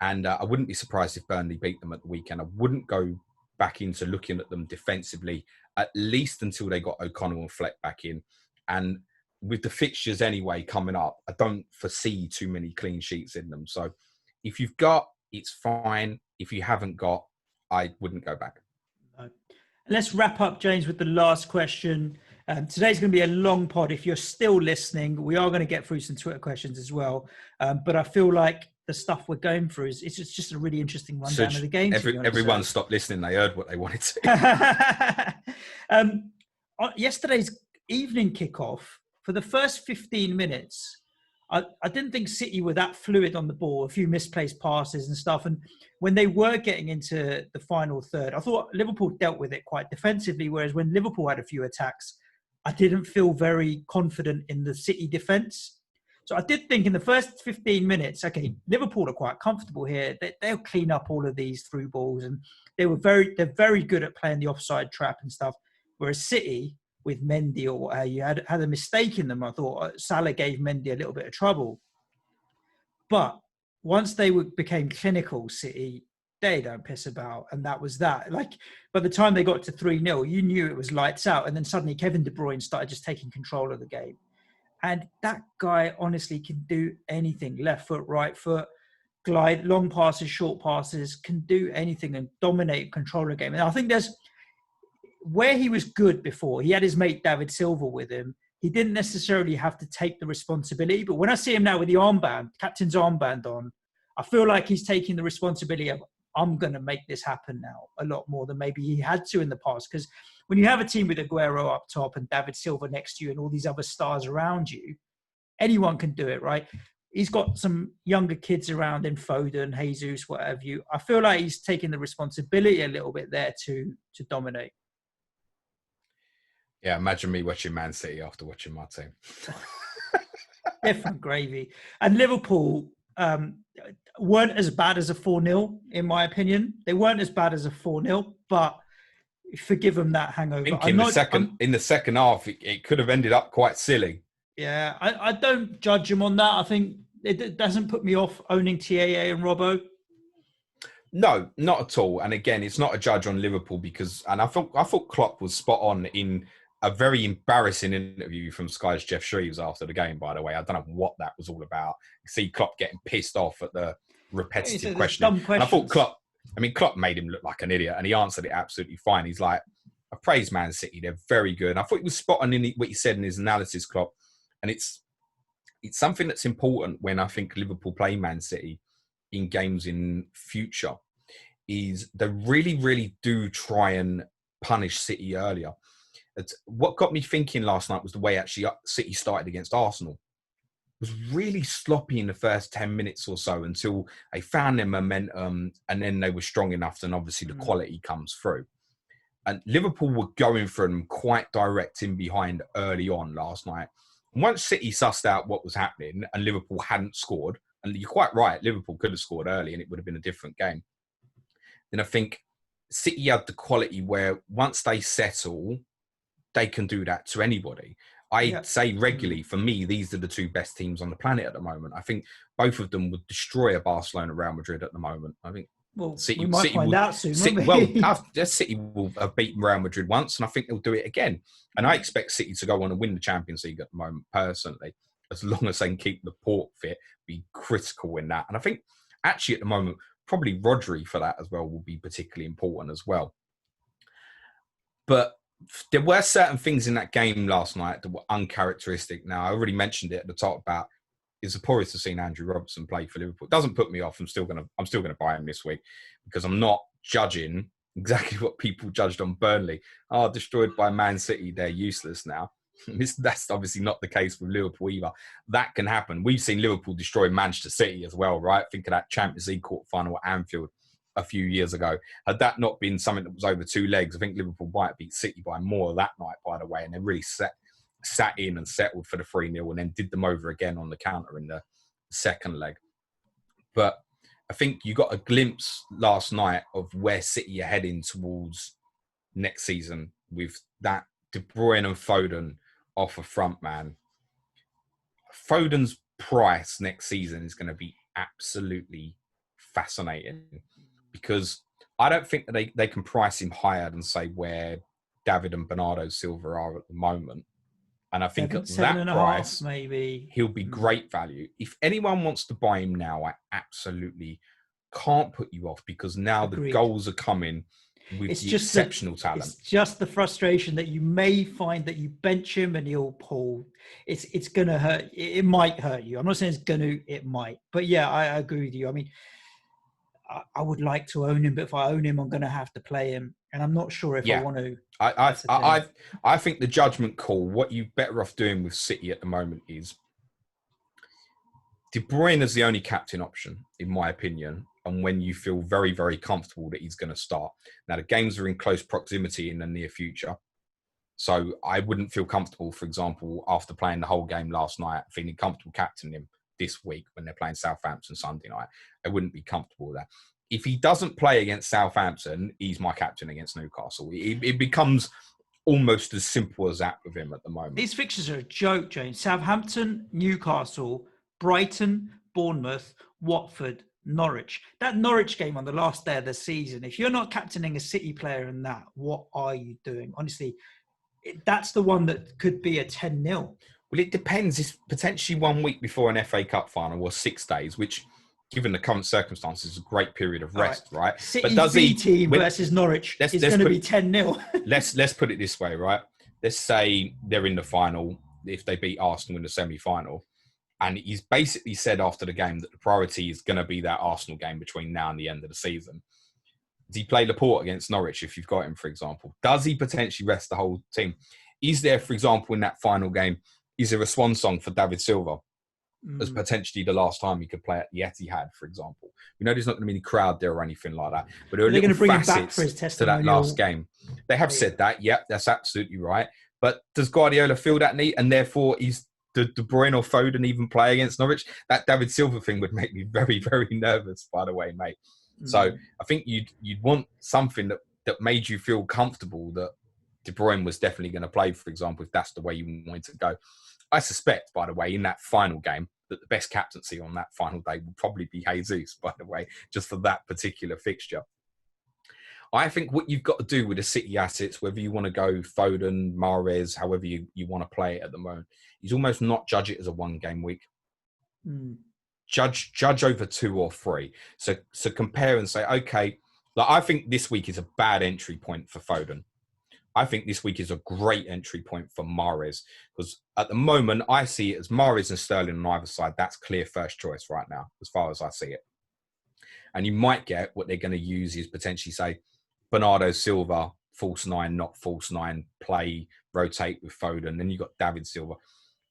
And I wouldn't be surprised if Burnley beat them at the weekend. I wouldn't go back into looking at them defensively, at least until they got O'Connell and Fleck back in. And with the fixtures anyway coming up, I don't foresee too many clean sheets in them. So if you've got, it's fine. If you haven't got, I wouldn't go back. No. Let's wrap up, James, with the last question. Today's going to be a long pod. If you're still listening, we are going to get through some Twitter questions as well. But I feel like the stuff we're going through is it's just a really interesting rundown of the game. Everyone stopped listening. They heard what they wanted to. Yesterday's evening kickoff, for the first 15 minutes, I didn't think City were that fluid on the ball, a few misplaced passes and stuff. And when they were getting into the final third, I thought Liverpool dealt with it quite defensively, whereas when Liverpool had a few attacks, I didn't feel very confident in the City defence. So I did think in the first 15 minutes, okay, Liverpool are quite comfortable here. They'll clean up all of these through balls, and they're very good at playing the offside trap and stuff. Whereas City, with Mendy or you had a mistake in them, I thought Salah gave Mendy a little bit of trouble. But once they became clinical, City, they don't piss about, and that was that. Like, by the time they got to 3-0, you knew it was lights out, and then suddenly Kevin De Bruyne started just taking control of the game. And that guy honestly can do anything. Left foot, right foot, glide, long passes, short passes, can do anything and dominate, control the game. And I think there's where he was good before. He had his mate David Silva with him. He didn't necessarily have to take the responsibility. But when I see him now with the armband, captain's armband on, I feel like he's taking the responsibility of, I'm going to make this happen now a lot more than maybe he had to in the past. Because when you have a team with Aguero up top and David Silva next to you and all these other stars around you, anyone can do it, right? He's got some younger kids around him, Foden, Jesus, whatever you. I feel like he's taking the responsibility a little bit there to dominate. Yeah, imagine me watching Man City after watching my team. Different gravy. And Liverpool weren't as bad as a 4-0, in my opinion. They weren't as bad as a 4-0, but forgive them that hangover. I think in the second half, it could have ended up quite silly. Yeah, I don't judge them on that. I think it doesn't put me off owning TAA and Robbo. No, not at all. And again, it's not a judge on Liverpool and I thought Klopp was spot on in a very embarrassing interview from Sky's Jeff Shreves after the game, by the way. I don't know what that was all about. You see Klopp getting pissed off at the repetitive There's questioning. dumb And I thought questions. Klopp made him look like an idiot, and he answered it absolutely fine. He's like, I praise Man City. They're very good. And I thought he was spot on in what he said in his analysis, Klopp. And it's something that's important when I think Liverpool play Man City in games in future, is they really, really do try and punish City earlier. What got me thinking last night was the way actually City started against Arsenal. It was really sloppy in the first 10 minutes or so until they found their momentum, and then they were strong enough, and obviously the quality comes through. And Liverpool were going for them quite direct in behind early on last night. And once City sussed out what was happening and Liverpool hadn't scored, and you're quite right, Liverpool could have scored early and it would have been a different game. Then I think City had the quality where once they settle, they can do that to anybody. I say regularly, for me, these are the two best teams on the planet at the moment. I think both of them would destroy a Barcelona, Real Madrid at the moment. I think We might find out soon, won't we? City will have beaten Real Madrid once, and I think they'll do it again. And I expect City to go on and win the Champions League at the moment, personally, as long as they can keep the port fit, be critical in that. And I think, actually, at the moment, probably Rodri for that as well will be particularly important as well. But there were certain things in that game last night that were uncharacteristic. Now, I already mentioned it at the top about it's the poorest I've seen Andrew Robertson play for Liverpool. It doesn't put me off. I'm still gonna buy him this week because I'm not judging exactly what people judged on Burnley. Oh, destroyed by Man City, they're useless now. That's obviously not the case with Liverpool either. That can happen. We've seen Liverpool destroy Manchester City as well, right? Think of that Champions League quarter-final at Anfield a few years ago. Had that not been something that was over two legs, I think Liverpool might have beat City by more that night, by the way, and they really sat in and settled for the 3-0 and then did them over again on the counter in the second leg. But I think you got a glimpse last night of where City are heading towards next season with that De Bruyne and Foden off a front man. Foden's price next season is going to be absolutely fascinating because I don't think that they can price him higher than, say, where David and Bernardo Silva are at the moment. And I think at that price, maybe he'll be great value. If anyone wants to buy him now, I absolutely can't put you off because now the goals are coming with the exceptional talent. It's just the frustration that you may find that you bench him and he'll pull. It's going to hurt. It might hurt you. I'm not saying it's going to, it might. But yeah, I agree with you. I mean, I would like to own him, but if I own him, I'm going to have to play him. And I'm not sure if I want to. I think the judgment call, what you're better off doing with City at the moment is De Bruyne is the only captain option, in my opinion. And when you feel very, very comfortable that he's going to start. Now, the games are in close proximity in the near future. So I wouldn't feel comfortable, for example, after playing the whole game last night, feeling comfortable captaining him this week when they're playing Southampton Sunday night. I wouldn't be comfortable with that. If he doesn't play against Southampton, he's my captain against Newcastle. It becomes almost as simple as that with him at the moment. These fixtures are a joke, James. Southampton, Newcastle, Brighton, Bournemouth, Watford, Norwich. That Norwich game on the last day of the season, if you're not captaining a City player in that, what are you doing? Honestly, that's the one that could be a 10-0. Well, it depends. It's potentially 1 week before an FA Cup final or 6 days, which, given the current circumstances, is a great period of rest, right? City but B team versus Norwich is going to be 10-0. let's put it this way, right? Let's say they're in the final if they beat Arsenal in the semi-final. And he's basically said after the game that the priority is going to be that Arsenal game between now and the end of the season. Does he play Laporte against Norwich if you've got him, for example? Does he potentially rest the whole team? Is there, for example, in that final game, is there a swan song for David Silva as potentially the last time he could play at the Etihad, for example? We know there's not going to be any crowd there or anything like that. But there are little facets to that last game. They have said that. Yep, that's absolutely right. But does Guardiola feel that need? And therefore, is De Bruyne or Foden even play against Norwich? That David Silva thing would make me very, very nervous, by the way, mate. So I think you'd want something that made you feel comfortable that De Bruyne was definitely going to play, for example, if that's the way you wanted to go. I suspect, by the way, in that final game, that the best captaincy on that final day will probably be Jesus, by the way, just for that particular fixture. I think what you've got to do with the City assets, whether you want to go Foden, Mahrez, however you want to play it at the moment, is almost not judge it as a one-game week. judge over 2 or 3. So compare and say, okay, like I think this week is a bad entry point for Foden. I think this week is a great entry point for Mahrez, because at the moment I see it as Mahrez and Sterling on either side. That's clear first choice right now, as far as I see it. And you might get what they're going to use is potentially say Bernardo Silva, false 9, not false 9, play, rotate with Foden. Then you've got David Silva.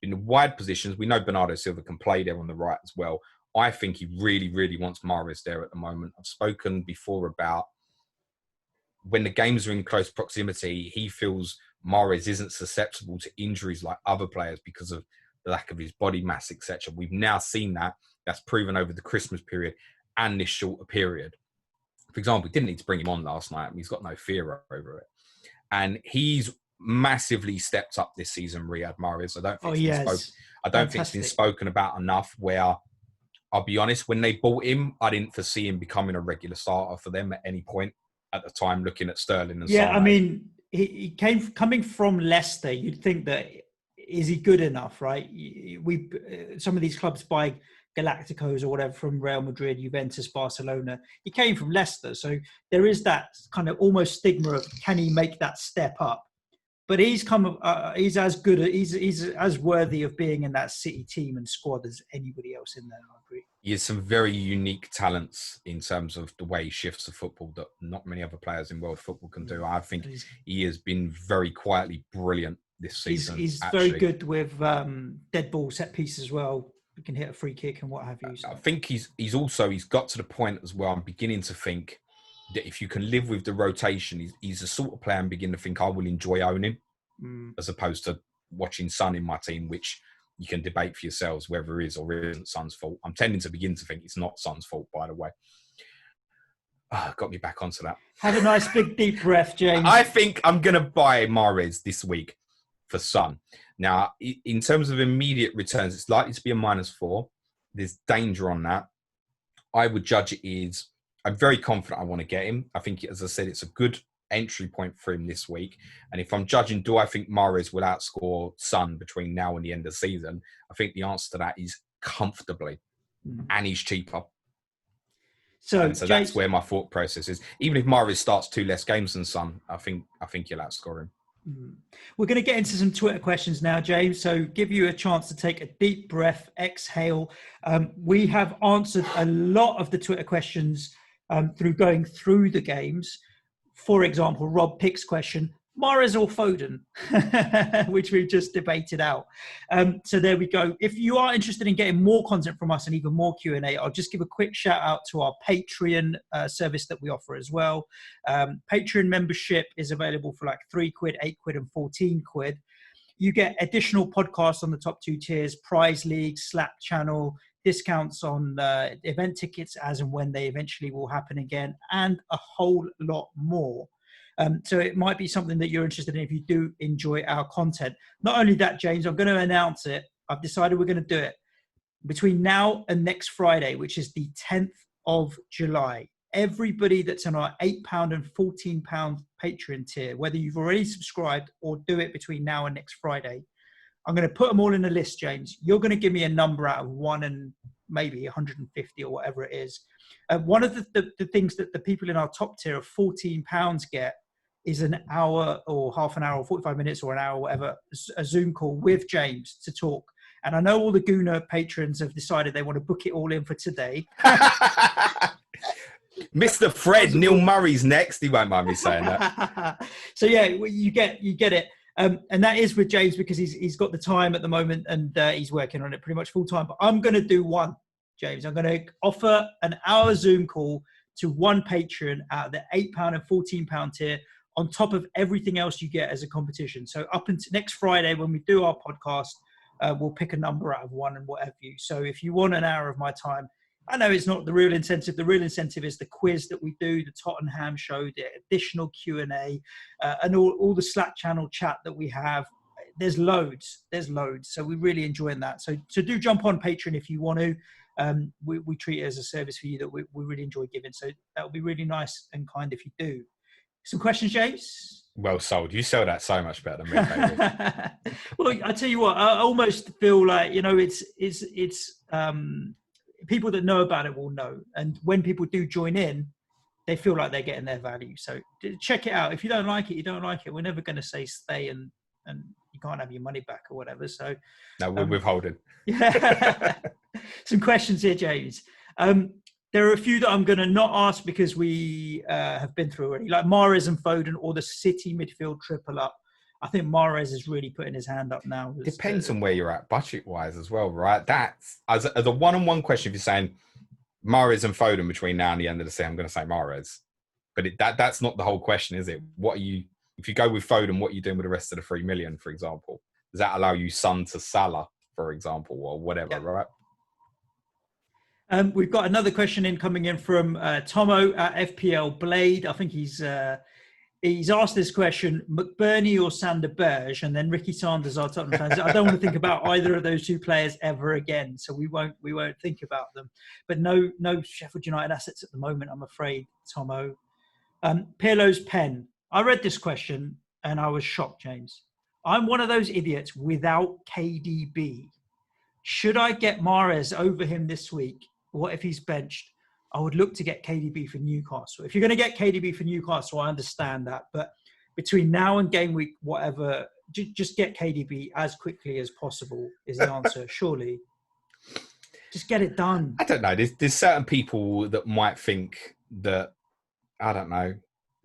In the wide positions, we know Bernardo Silva can play there on the right as well. I think he really, really wants Mahrez there at the moment. I've spoken before about when the games are in close proximity, he feels Mahrez isn't susceptible to injuries like other players because of the lack of his body mass, etc. We've now seen that. That's proven over the Christmas period and this shorter period. For example, we didn't need to bring him on last night. He's got no fear over it. And he's massively stepped up this season, Riyad Mahrez. I don't think it's been spoken about enough, where I'll be honest, when they bought him, I didn't foresee him becoming a regular starter for them at any point at the time, looking at Sterling and Yeah, Sane. I mean, he coming from Leicester, you'd think that, is he good enough, right? Some of these clubs buy Galacticos or whatever from Real Madrid, Juventus, Barcelona. He came from Leicester, so there is that kind of almost stigma of, can he make that step up? But he's he's as good, he's as worthy of being in that City team and squad as anybody else in there. I agree. He has some very unique talents in terms of the way he shifts the football that not many other players in world football can do. I think he has been very quietly brilliant this season. He's very good with dead ball set pieces as well. He can hit a free kick and what have you. So. I think he's got to the point as well. I'm beginning to think that if you can live with the rotation, he's the sort of player I'm beginning to think I will enjoy owning, as opposed to watching Son in my team, which you can debate for yourselves whether it is or isn't Son's fault. I'm tending to begin to think it's not Son's fault, by the way. Got me back onto that. Have a nice big deep breath, James. I think I'm going to buy Mahrez this week for Son. Now, in terms of immediate returns, it's likely to be a -4. There's danger on that. I would judge it is, I'm very confident I want to get him. I think, as I said, it's a good entry point for him this week. And if I'm judging, do I think Mahrez will outscore Son between now and the end of the season? I think the answer to that is comfortably. And he's cheaper. So that's where my thought process is. Even if Mahrez starts 2 less games than Son, I think he'll outscore him. We're going to get into some Twitter questions now, James. So give you a chance to take a deep breath, exhale. We have answered a lot of the Twitter questions through going through the games. For example, Rob Pick's question, Mahrez or Foden, which we've just debated out. So there we go. If you are interested in getting more content from us and even more Q&A, I'll just give a quick shout out to our Patreon service that we offer as well. Patreon membership is available for like £3, £8 and £14. You get additional podcasts on the top 2 tiers, prize leagues, Slack channel, discounts on event tickets as and when they eventually will happen again, and a whole lot more. So it might be something that you're interested in if you do enjoy our content. Not only that, James, I'm going to announce it. I've decided we're going to do it between now and next Friday, which is the 10th of July. Everybody that's on our £8 and £14 Patreon tier, whether you've already subscribed or do it between now and next Friday, I'm going to put them all in a list, James. You're going to give me a number out of 1 and maybe 150 or whatever it is. One of the things that the people in our top tier of £14 get is an hour or half an hour or 45 minutes or an hour, whatever, a Zoom call with James to talk. And I know all the Gooner patrons have decided they want to book it all in for today. Mr. Fred, Neil Murray's next. He won't mind me saying that. So yeah, you get it. And that is with James because he's got the time at the moment and he's working on it pretty much full time. But I'm going to do one, James. I'm going to offer an hour Zoom call to one patron out of the £8 and £14 tier on top of everything else you get as a competition. So up until next Friday when we do our podcast, we'll pick a number out of 1 and whatever you. So if you want an hour of my time, I know it's not the real incentive. The real incentive is the quiz that we do, the Tottenham show, the additional Q&A, and all the Slack channel chat that we have. There's loads. So we're really enjoying that. So do jump on Patreon if you want to. We treat it as a service for you that we really enjoy giving. So that would be really nice and kind if you do. Some questions, James? Well sold. You sell that so much better than me, baby. Well, I tell you what, I almost feel like, it's people that know about it will know. And when people do join in, they feel like they're getting their value. So check it out. If you don't like it, you don't like it. We're never going to say stay and you can't have your money back or whatever. So no, we're withholding. Yeah. Some questions here, James. There are a few that I'm going to not ask because we have been through already, like Mahrez and Foden or the City midfield triple up. I think Mahrez is really putting his hand up now. Depends on where you're at budget-wise as well, right? That's as a one-on-one question. If you're saying Mahrez and Foden between now and the end of the season, I'm going to say Mahrez. But that's not the whole question, is it? What are you, if you go with Foden, what are you doing with the rest of the 3 million, for example? Does that allow you Son to Salah, for example, or whatever, right? We've got another question coming in from Tomo at FPL Blade. I think he's asked this question: McBurney or Sander Berge, and then Ricky Sanders, our Tottenham fans. I don't want to think about either of those two players ever again, so we won't think about them. But no Sheffield United assets at the moment, I'm afraid, Tomo. Pirlo's pen. I read this question and I was shocked, James. I'm one of those idiots without KDB. Should I get Mahrez over him this week? What if he's benched? I would look to get KDB for Newcastle. If you're going to get KDB for Newcastle, I understand that. But between now and game week, whatever, just get KDB as quickly as possible is the answer, surely. Just get it done. I don't know. There's certain people that might think that, I don't know,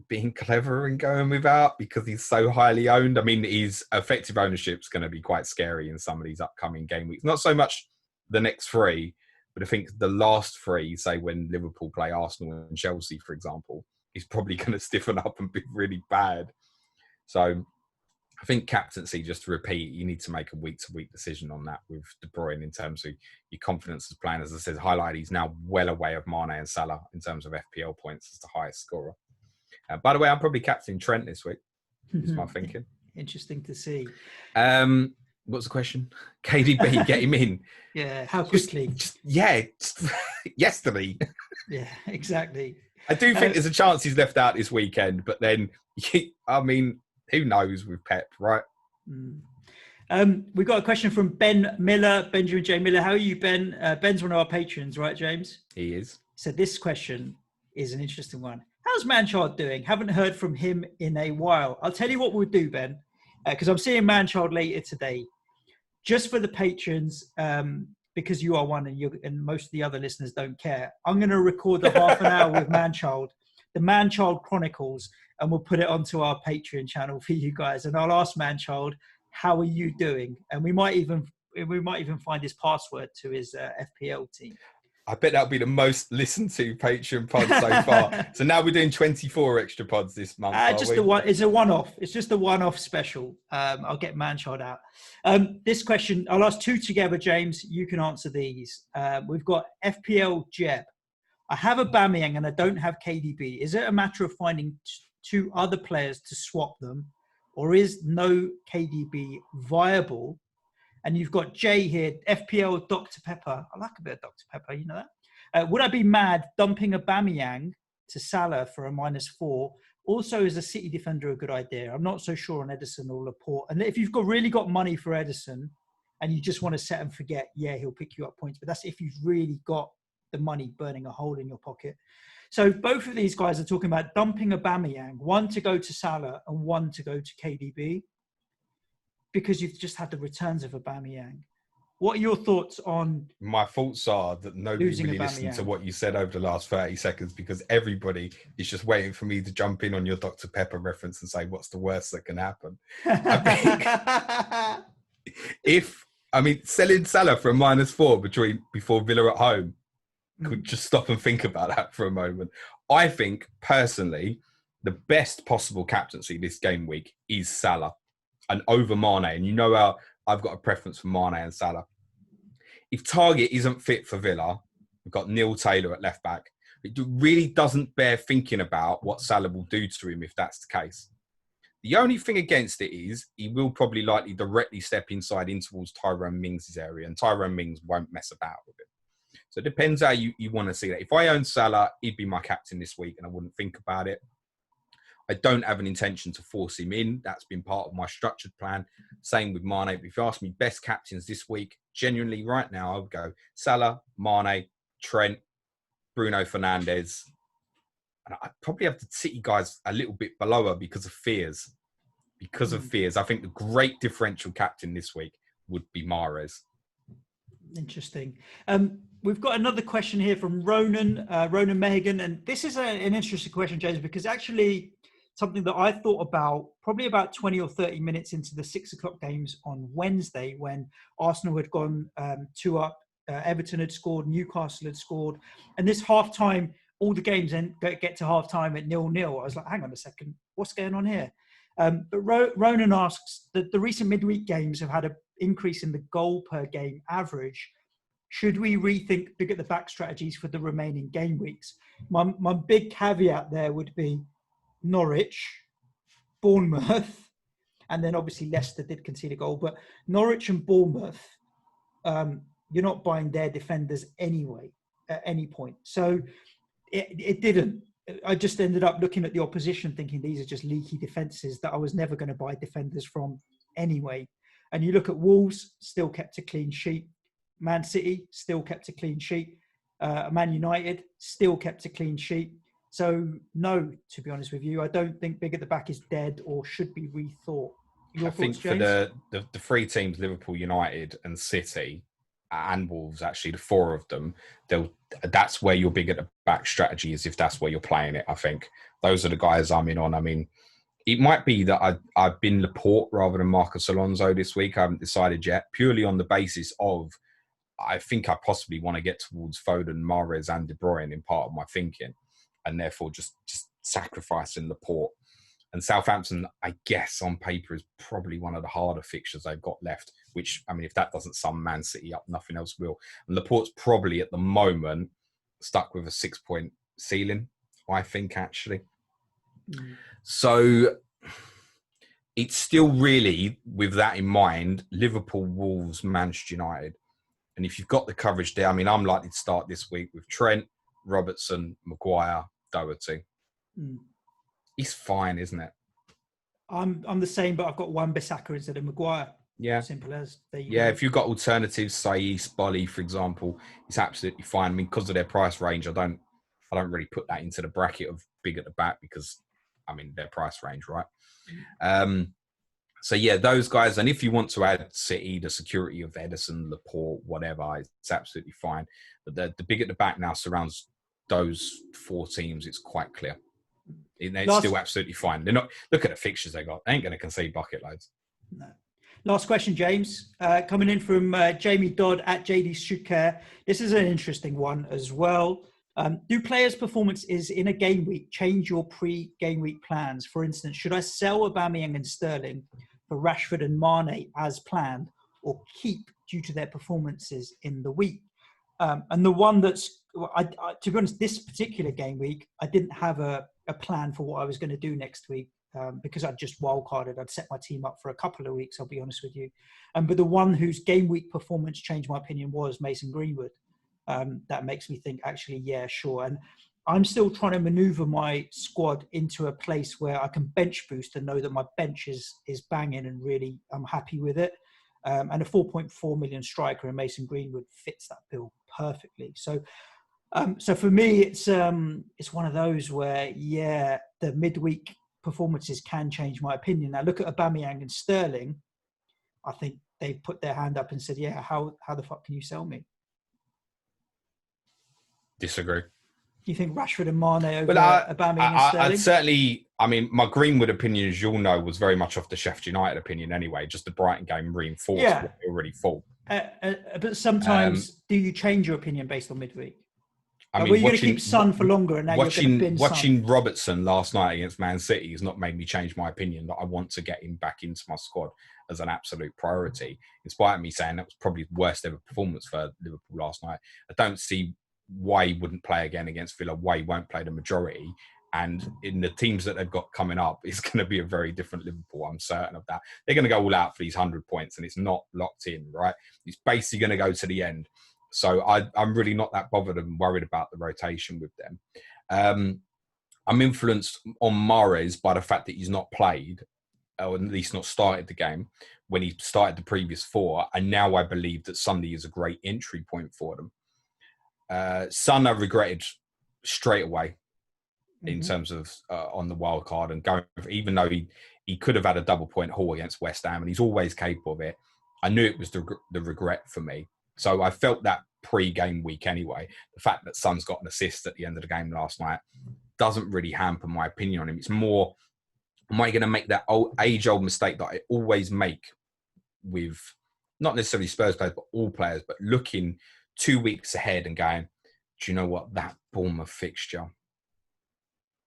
being clever and going without because he's so highly owned. I mean, his effective ownership is going to be quite scary in some of these upcoming game weeks. Not so much the next 3, but I think the last 3, say when Liverpool play Arsenal and Chelsea, for example, he's probably going to stiffen up and be really bad. So I think captaincy, just to repeat, you need to make a week-to-week decision on that with De Bruyne in terms of your confidence as playing. As I said, highlight, he's now well away of Mane and Salah in terms of FPL points as the highest scorer. By the way, I'm probably captaining Trent this week. Is my thinking. Interesting to see. What's the question? KDB, get him in. Yeah, how quickly? Just yesterday. Yeah, exactly. I do think there's a chance he's left out this weekend, but then, I mean, who knows with Pep, right? We've got a question from Ben Miller, Benjamin J. Miller. How are you, Ben? Ben's one of our patrons, right, James? He is. So this question is an interesting one. How's Manchild doing? Haven't heard from him in a while. I'll tell you what we'll do, Ben, because I'm seeing Manchild later today. Just for the patrons, because you are one and most of the other listeners don't care, I'm going to record the half an hour with Manchild, the Manchild Chronicles, and we'll put it onto our Patreon channel for you guys. And I'll ask Manchild, how are you doing? And we might even find his password to his FPL team. I bet that'll be the most listened to Patreon pod so far. So now we're doing 24 extra pods this month. It's a one-off. It's just a one-off special. I'll get Manchild out. This question, I'll ask 2 together, James. You can answer these. We've got FPL Jeb. I have Aubameyang and I don't have KDB. Is it a matter of finding 2 other players to swap them, or is no KDB viable? And you've got Jay here, FPL Dr. Pepper. I like a bit of Dr. Pepper, you know that? Would I be mad dumping Aubameyang to Salah for a -4? Also, is a City defender a good idea? I'm not so sure on Ederson or Laporte. And if you've really got money for Ederson and you just want to set and forget, yeah, he'll pick you up points. But that's if you've really got the money burning a hole in your pocket. So both of these guys are talking about dumping Aubameyang, 1 to go to Salah and 1 to go to KDB, because you've just had the returns of Aubameyang. What are your thoughts on... My thoughts are that nobody really listened to what you said over the last 30 seconds because everybody is just waiting for me to jump in on your Dr. Pepper reference and say, what's the worst that can happen? I think selling Salah for a -4 before Villa at home, could just stop and think about that for a moment. I think, personally, the best possible captaincy this game week is Salah and over Mane. And you know how I've got a preference for Mane and Salah. If Target isn't fit for Villa, we've got Neil Taylor at left back. It really doesn't bear thinking about what Salah will do to him if that's the case. The only thing against it is he will probably likely directly step inside in towards Tyrone Mings' area, and Tyrone Mings won't mess about with it. So it depends how you want to see that. If I own Salah, he'd be my captain this week and I wouldn't think about it. I don't have an intention to force him in. That's been part of my structured plan. Same with Mane. If you ask me best captains this week, genuinely right now, I would go Salah, Mane, Trent, Bruno Fernandes. And I'd probably have the City guys a little bit below her because of fears. I think the great differential captain this week would be Mahrez. Interesting. We've got another question here from Ronan Mehigan. And this is an interesting question, James, because actually something that I thought about probably about 20 or 30 minutes into the 6 o'clock games on Wednesday, when Arsenal had gone 2 up, Everton had scored, Newcastle had scored. And this halftime, all the games get to halftime at 0-0. I was like, hang on a second, what's going on here? But Ronan asks that the recent midweek games have had an increase in the goal per game average. Should we rethink big at the back strategies for the remaining game weeks? My big caveat there would be Norwich, Bournemouth, and then obviously Leicester did concede a goal. But Norwich and Bournemouth, you're not buying their defenders anyway at any point. So it didn't. I just ended up looking at the opposition thinking these are just leaky defences that I was never going to buy defenders from anyway. And you look at Wolves, still kept a clean sheet. Man City, still kept a clean sheet. Man United, still kept a clean sheet. So no, to be honest with you, I don't think big at the back is dead or should be rethought. Your thoughts, James? For the three teams, Liverpool, United and City, and Wolves, actually the four of them, that's where your big at the back strategy is, if that's where you're playing it. I think those are the guys I'm in on. I mean, it might be that I've been Laporte rather than Marcus Alonso this week. I haven't decided yet, purely on the basis of I think I possibly want to get towards Foden, Mahrez and De Bruyne in part of my thinking, and therefore just sacrificing Laporte. And Southampton, I guess, on paper is probably one of the harder fixtures they've got left, which, I mean, if that doesn't sum Man City up, nothing else will. And Laporte's probably, at the moment, stuck with a 6-point ceiling, I think, actually. So it's still really, with that in mind, Liverpool, Wolves, Manchester United. And if you've got the coverage there, I mean, I'm likely to start this week with Trent, Robertson, Maguire, Doherty. It's fine, isn't it? I'm the same, but I've got Wan-Bissaka instead of Maguire. Yeah. Simple as. If you've got alternatives, say Bolly, for example, it's absolutely fine. I mean, because of their price range, I don't really put that into the bracket of big at the back because, I mean, their price range, right? So, yeah, those guys. And if you want to add City, the security of Edison, Laporte, whatever, it's absolutely fine. But the big at the back now surrounds those four teams. It's quite clear. It's still absolutely fine. They're not. Look at the fixtures they got. They ain't going to concede bucket loads. No. Last question, James. Coming in from Jamie Dodd at JD Should Care. This is an interesting one as well. Do players' performances in a game week change your pre-game week plans? For instance, should I sell Aubameyang and Sterling for Rashford and Mane as planned, or keep due to their performances in the week? And the one that's, to be honest, this particular game week, I didn't have a plan for what I was going to do next week because I'd just wildcarded. I'd set my team up for a couple of weeks, I'll be honest with you. But the one whose game week performance changed my opinion was Mason Greenwood. That makes me think, actually, yeah, sure. And I'm still trying to maneuver my squad into a place where I can bench boost and know that my bench is banging and really I'm happy with it. And a 4.4 million striker in Mason Greenwood fits that bill perfectly. So for me, it's one of those where, yeah, the midweek performances can change my opinion. Now, look at Aubameyang and Sterling. I think they've put their hand up and said, yeah, how the fuck can you sell me? Disagree. You think Rashford and Mane over Aubameyang and Sterling? I'd certainly, I mean, my Greenwood opinion, as you'll know, was very much off the Sheffield United opinion anyway. Just the Brighton game reinforced what they already thought. But sometimes, do you change your opinion based on midweek? I mean, were you going to keep Son for longer and now you're going to bin watching Son? Robertson last night against Man City has not made me change my opinion that I want to get him back into my squad as an absolute priority. In spite of me saying that was probably the worst ever performance for Liverpool last night, I don't see why he wouldn't play again against Villa, why he won't play the majority. And in the teams that they've got coming up, it's going to be a very different Liverpool. I'm certain of that. They're going to go all out for these 100 points and it's not locked in, right? It's basically going to go to the end. So I'm really not that bothered and worried about the rotation with them. I'm influenced on Mahrez by the fact that he's not played, or at least not started the game, when he started the previous four. And now I believe that Sunday is a great entry point for them. Son, I regretted straight away in terms of on the wild card and going, even though he could have had a double point haul against West Ham and he's always capable of it. I knew it was the regret for me. So I felt that pre-game week anyway. The fact that Son's got an assist at the end of the game last night doesn't really hamper my opinion on him. It's more, am I going to make that age-old mistake that I always make with not necessarily Spurs players, but all players, but looking 2 weeks ahead and going, do you know what, that Bournemouth fixture,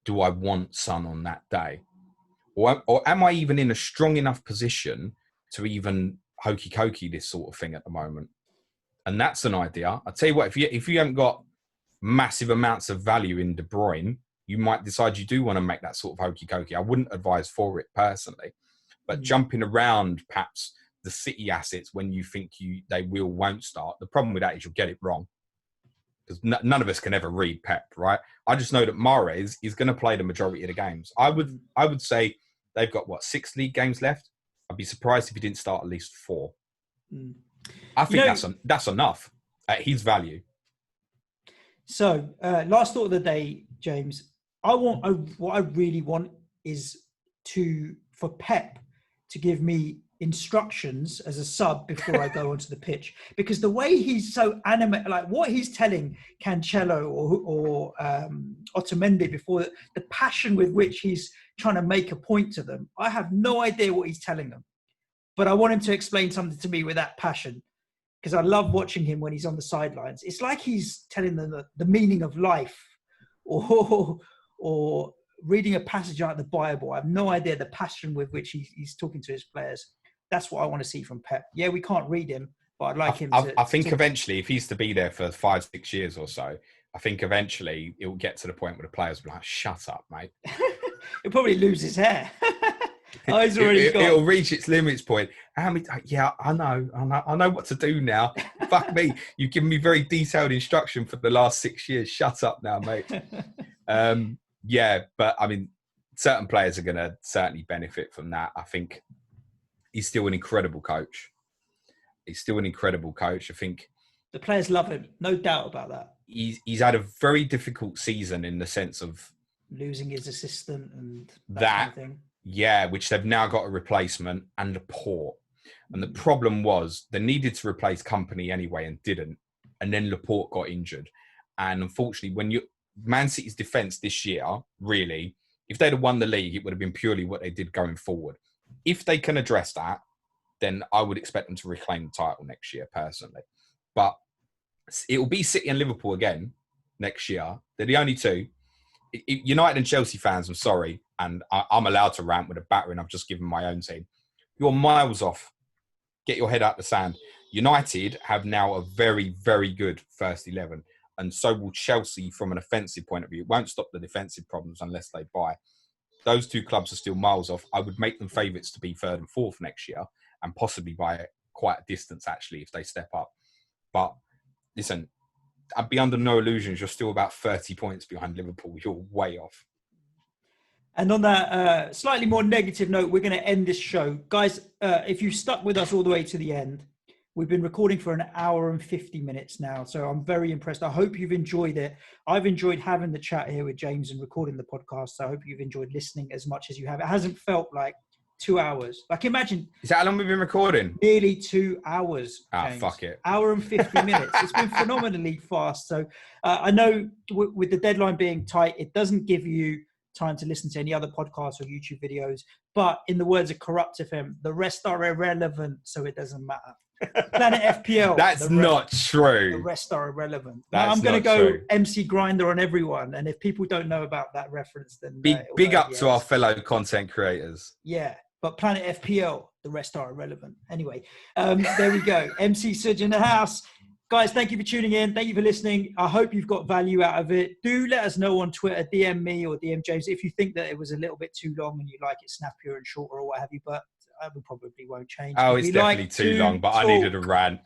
do I want Son on that day? Or am I even in a strong enough position to even hokey-cokey this sort of thing at the moment? And that's an idea. I'll tell you what, if you haven't got massive amounts of value in De Bruyne, you might decide you do want to make that sort of hokey-cokey. I wouldn't advise for it personally. But jumping around perhaps the City assets when you think they won't start, the problem with that is you'll get it wrong. Because none of us can ever read Pep, right? I just know that Mahrez is going to play the majority of the games. I would say they've got, 6 league games left? I'd be surprised if he didn't start at least 4. I think that's enough at his value. So, last thought of the day, James. What I really want is for Pep to give me instructions as a sub before I go onto the pitch, because the way he's so animate, like what he's telling Cancelo or Otamendi before, the passion with which he's trying to make a point to them, I have no idea what he's telling them, but I want him to explain something to me with that passion, because I love watching him when he's on the sidelines. It's like he's telling them the meaning of life, or reading a passage out of the Bible. I have no idea the passion with which he's talking to his players. That's what I want to see from Pep. Yeah, we can't read him, but I'd like him to... I think eventually, if he's to be there for 5-6 years or so, I think eventually it will get to the point where the players will be like, shut up, mate. He'll probably lose his hair. It'll reach its limits point. Yeah, I know what to do now. Fuck me. You've given me very detailed instruction for the last 6 years. Shut up now, mate. Yeah, but I mean, certain players are going to certainly benefit from that. I think he's still an incredible coach. I think the players love him, no doubt about that. He's had a very difficult season in the sense of losing his assistant and that kind of thing. Yeah, which they've now got a replacement and Laporte. And the problem was they needed to replace Company anyway and didn't. And then Laporte got injured. And unfortunately, when Man City's defence this year, really, if they'd have won the league, it would have been purely what they did going forward. If they can address that, then I would expect them to reclaim the title next year, personally. But it will be City and Liverpool again next year. They're the only two. United and Chelsea fans, I'm sorry, and I'm allowed to rant with a battering. I've just given my own team. You're miles off. Get your head out the sand. United have now a very, very good first 11, and so will Chelsea from an offensive point of view. It won't stop the defensive problems unless they buy. Those two clubs are still miles off. I would make them favourites to be 3rd and 4th next year, and possibly by quite a distance, actually, if they step up. But listen, I'd be under no illusions. You're still about 30 points behind Liverpool. You're way off. And on that slightly more negative note, we're going to end this show. Guys, if you stuck with us all the way to the end, we've been recording for an hour and 50 minutes now. So I'm very impressed. I hope you've enjoyed it. I've enjoyed having the chat here with James and recording the podcast. So I hope you've enjoyed listening as much as you have. It hasn't felt like 2 hours. Like, imagine. Is that how long we've been recording? Nearly 2 hours. James. Fuck it. Hour and 50 minutes. It's been phenomenally fast. So I know with the deadline being tight, it doesn't give you time to listen to any other podcasts or YouTube videos. But in the words of Corrupt FM, the rest are irrelevant, so it doesn't matter. Planet FPL. That's not true. The rest are irrelevant. That's I'm going to go true. MC Grinder on everyone. And if people don't know about that reference, then... Big up to our fellow content creators. Yeah. But Planet FPL, the rest are irrelevant. Anyway, there we go. MC Suj in the house. Guys, thank you for tuning in. Thank you for listening. I hope you've got value out of it. Do let us know on Twitter, DM me or DM James, if you think that it was a little bit too long and you like it snappier and shorter or what have you. But we probably won't change. Oh, it's definitely too long, but I needed a rant.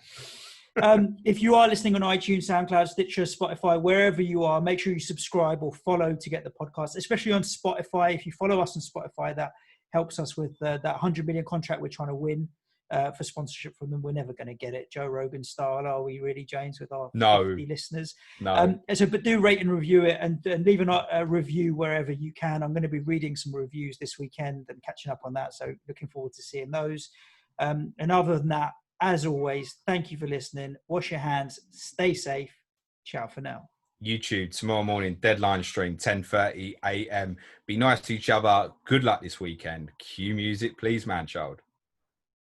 If you are listening on iTunes, SoundCloud, Stitcher, Spotify, wherever you are, make sure you subscribe or follow to get the podcast, especially on Spotify. If you follow us on Spotify, that helps us with that 100 million contract we're trying to win. for sponsorship from them. We're never going to get it, Joe Rogan style. Are we really, James, with our No. 50 listeners? No. But do rate and review it, and leave a review wherever you can. I'm going to be reading some reviews this weekend and catching up on that. So looking forward to seeing those. And other than that, as always, thank you for listening. Wash your hands. Stay safe. Ciao for now. YouTube tomorrow morning, deadline stream, 10:30 a.m. Be nice to each other. Good luck this weekend. Cue music, please, man child.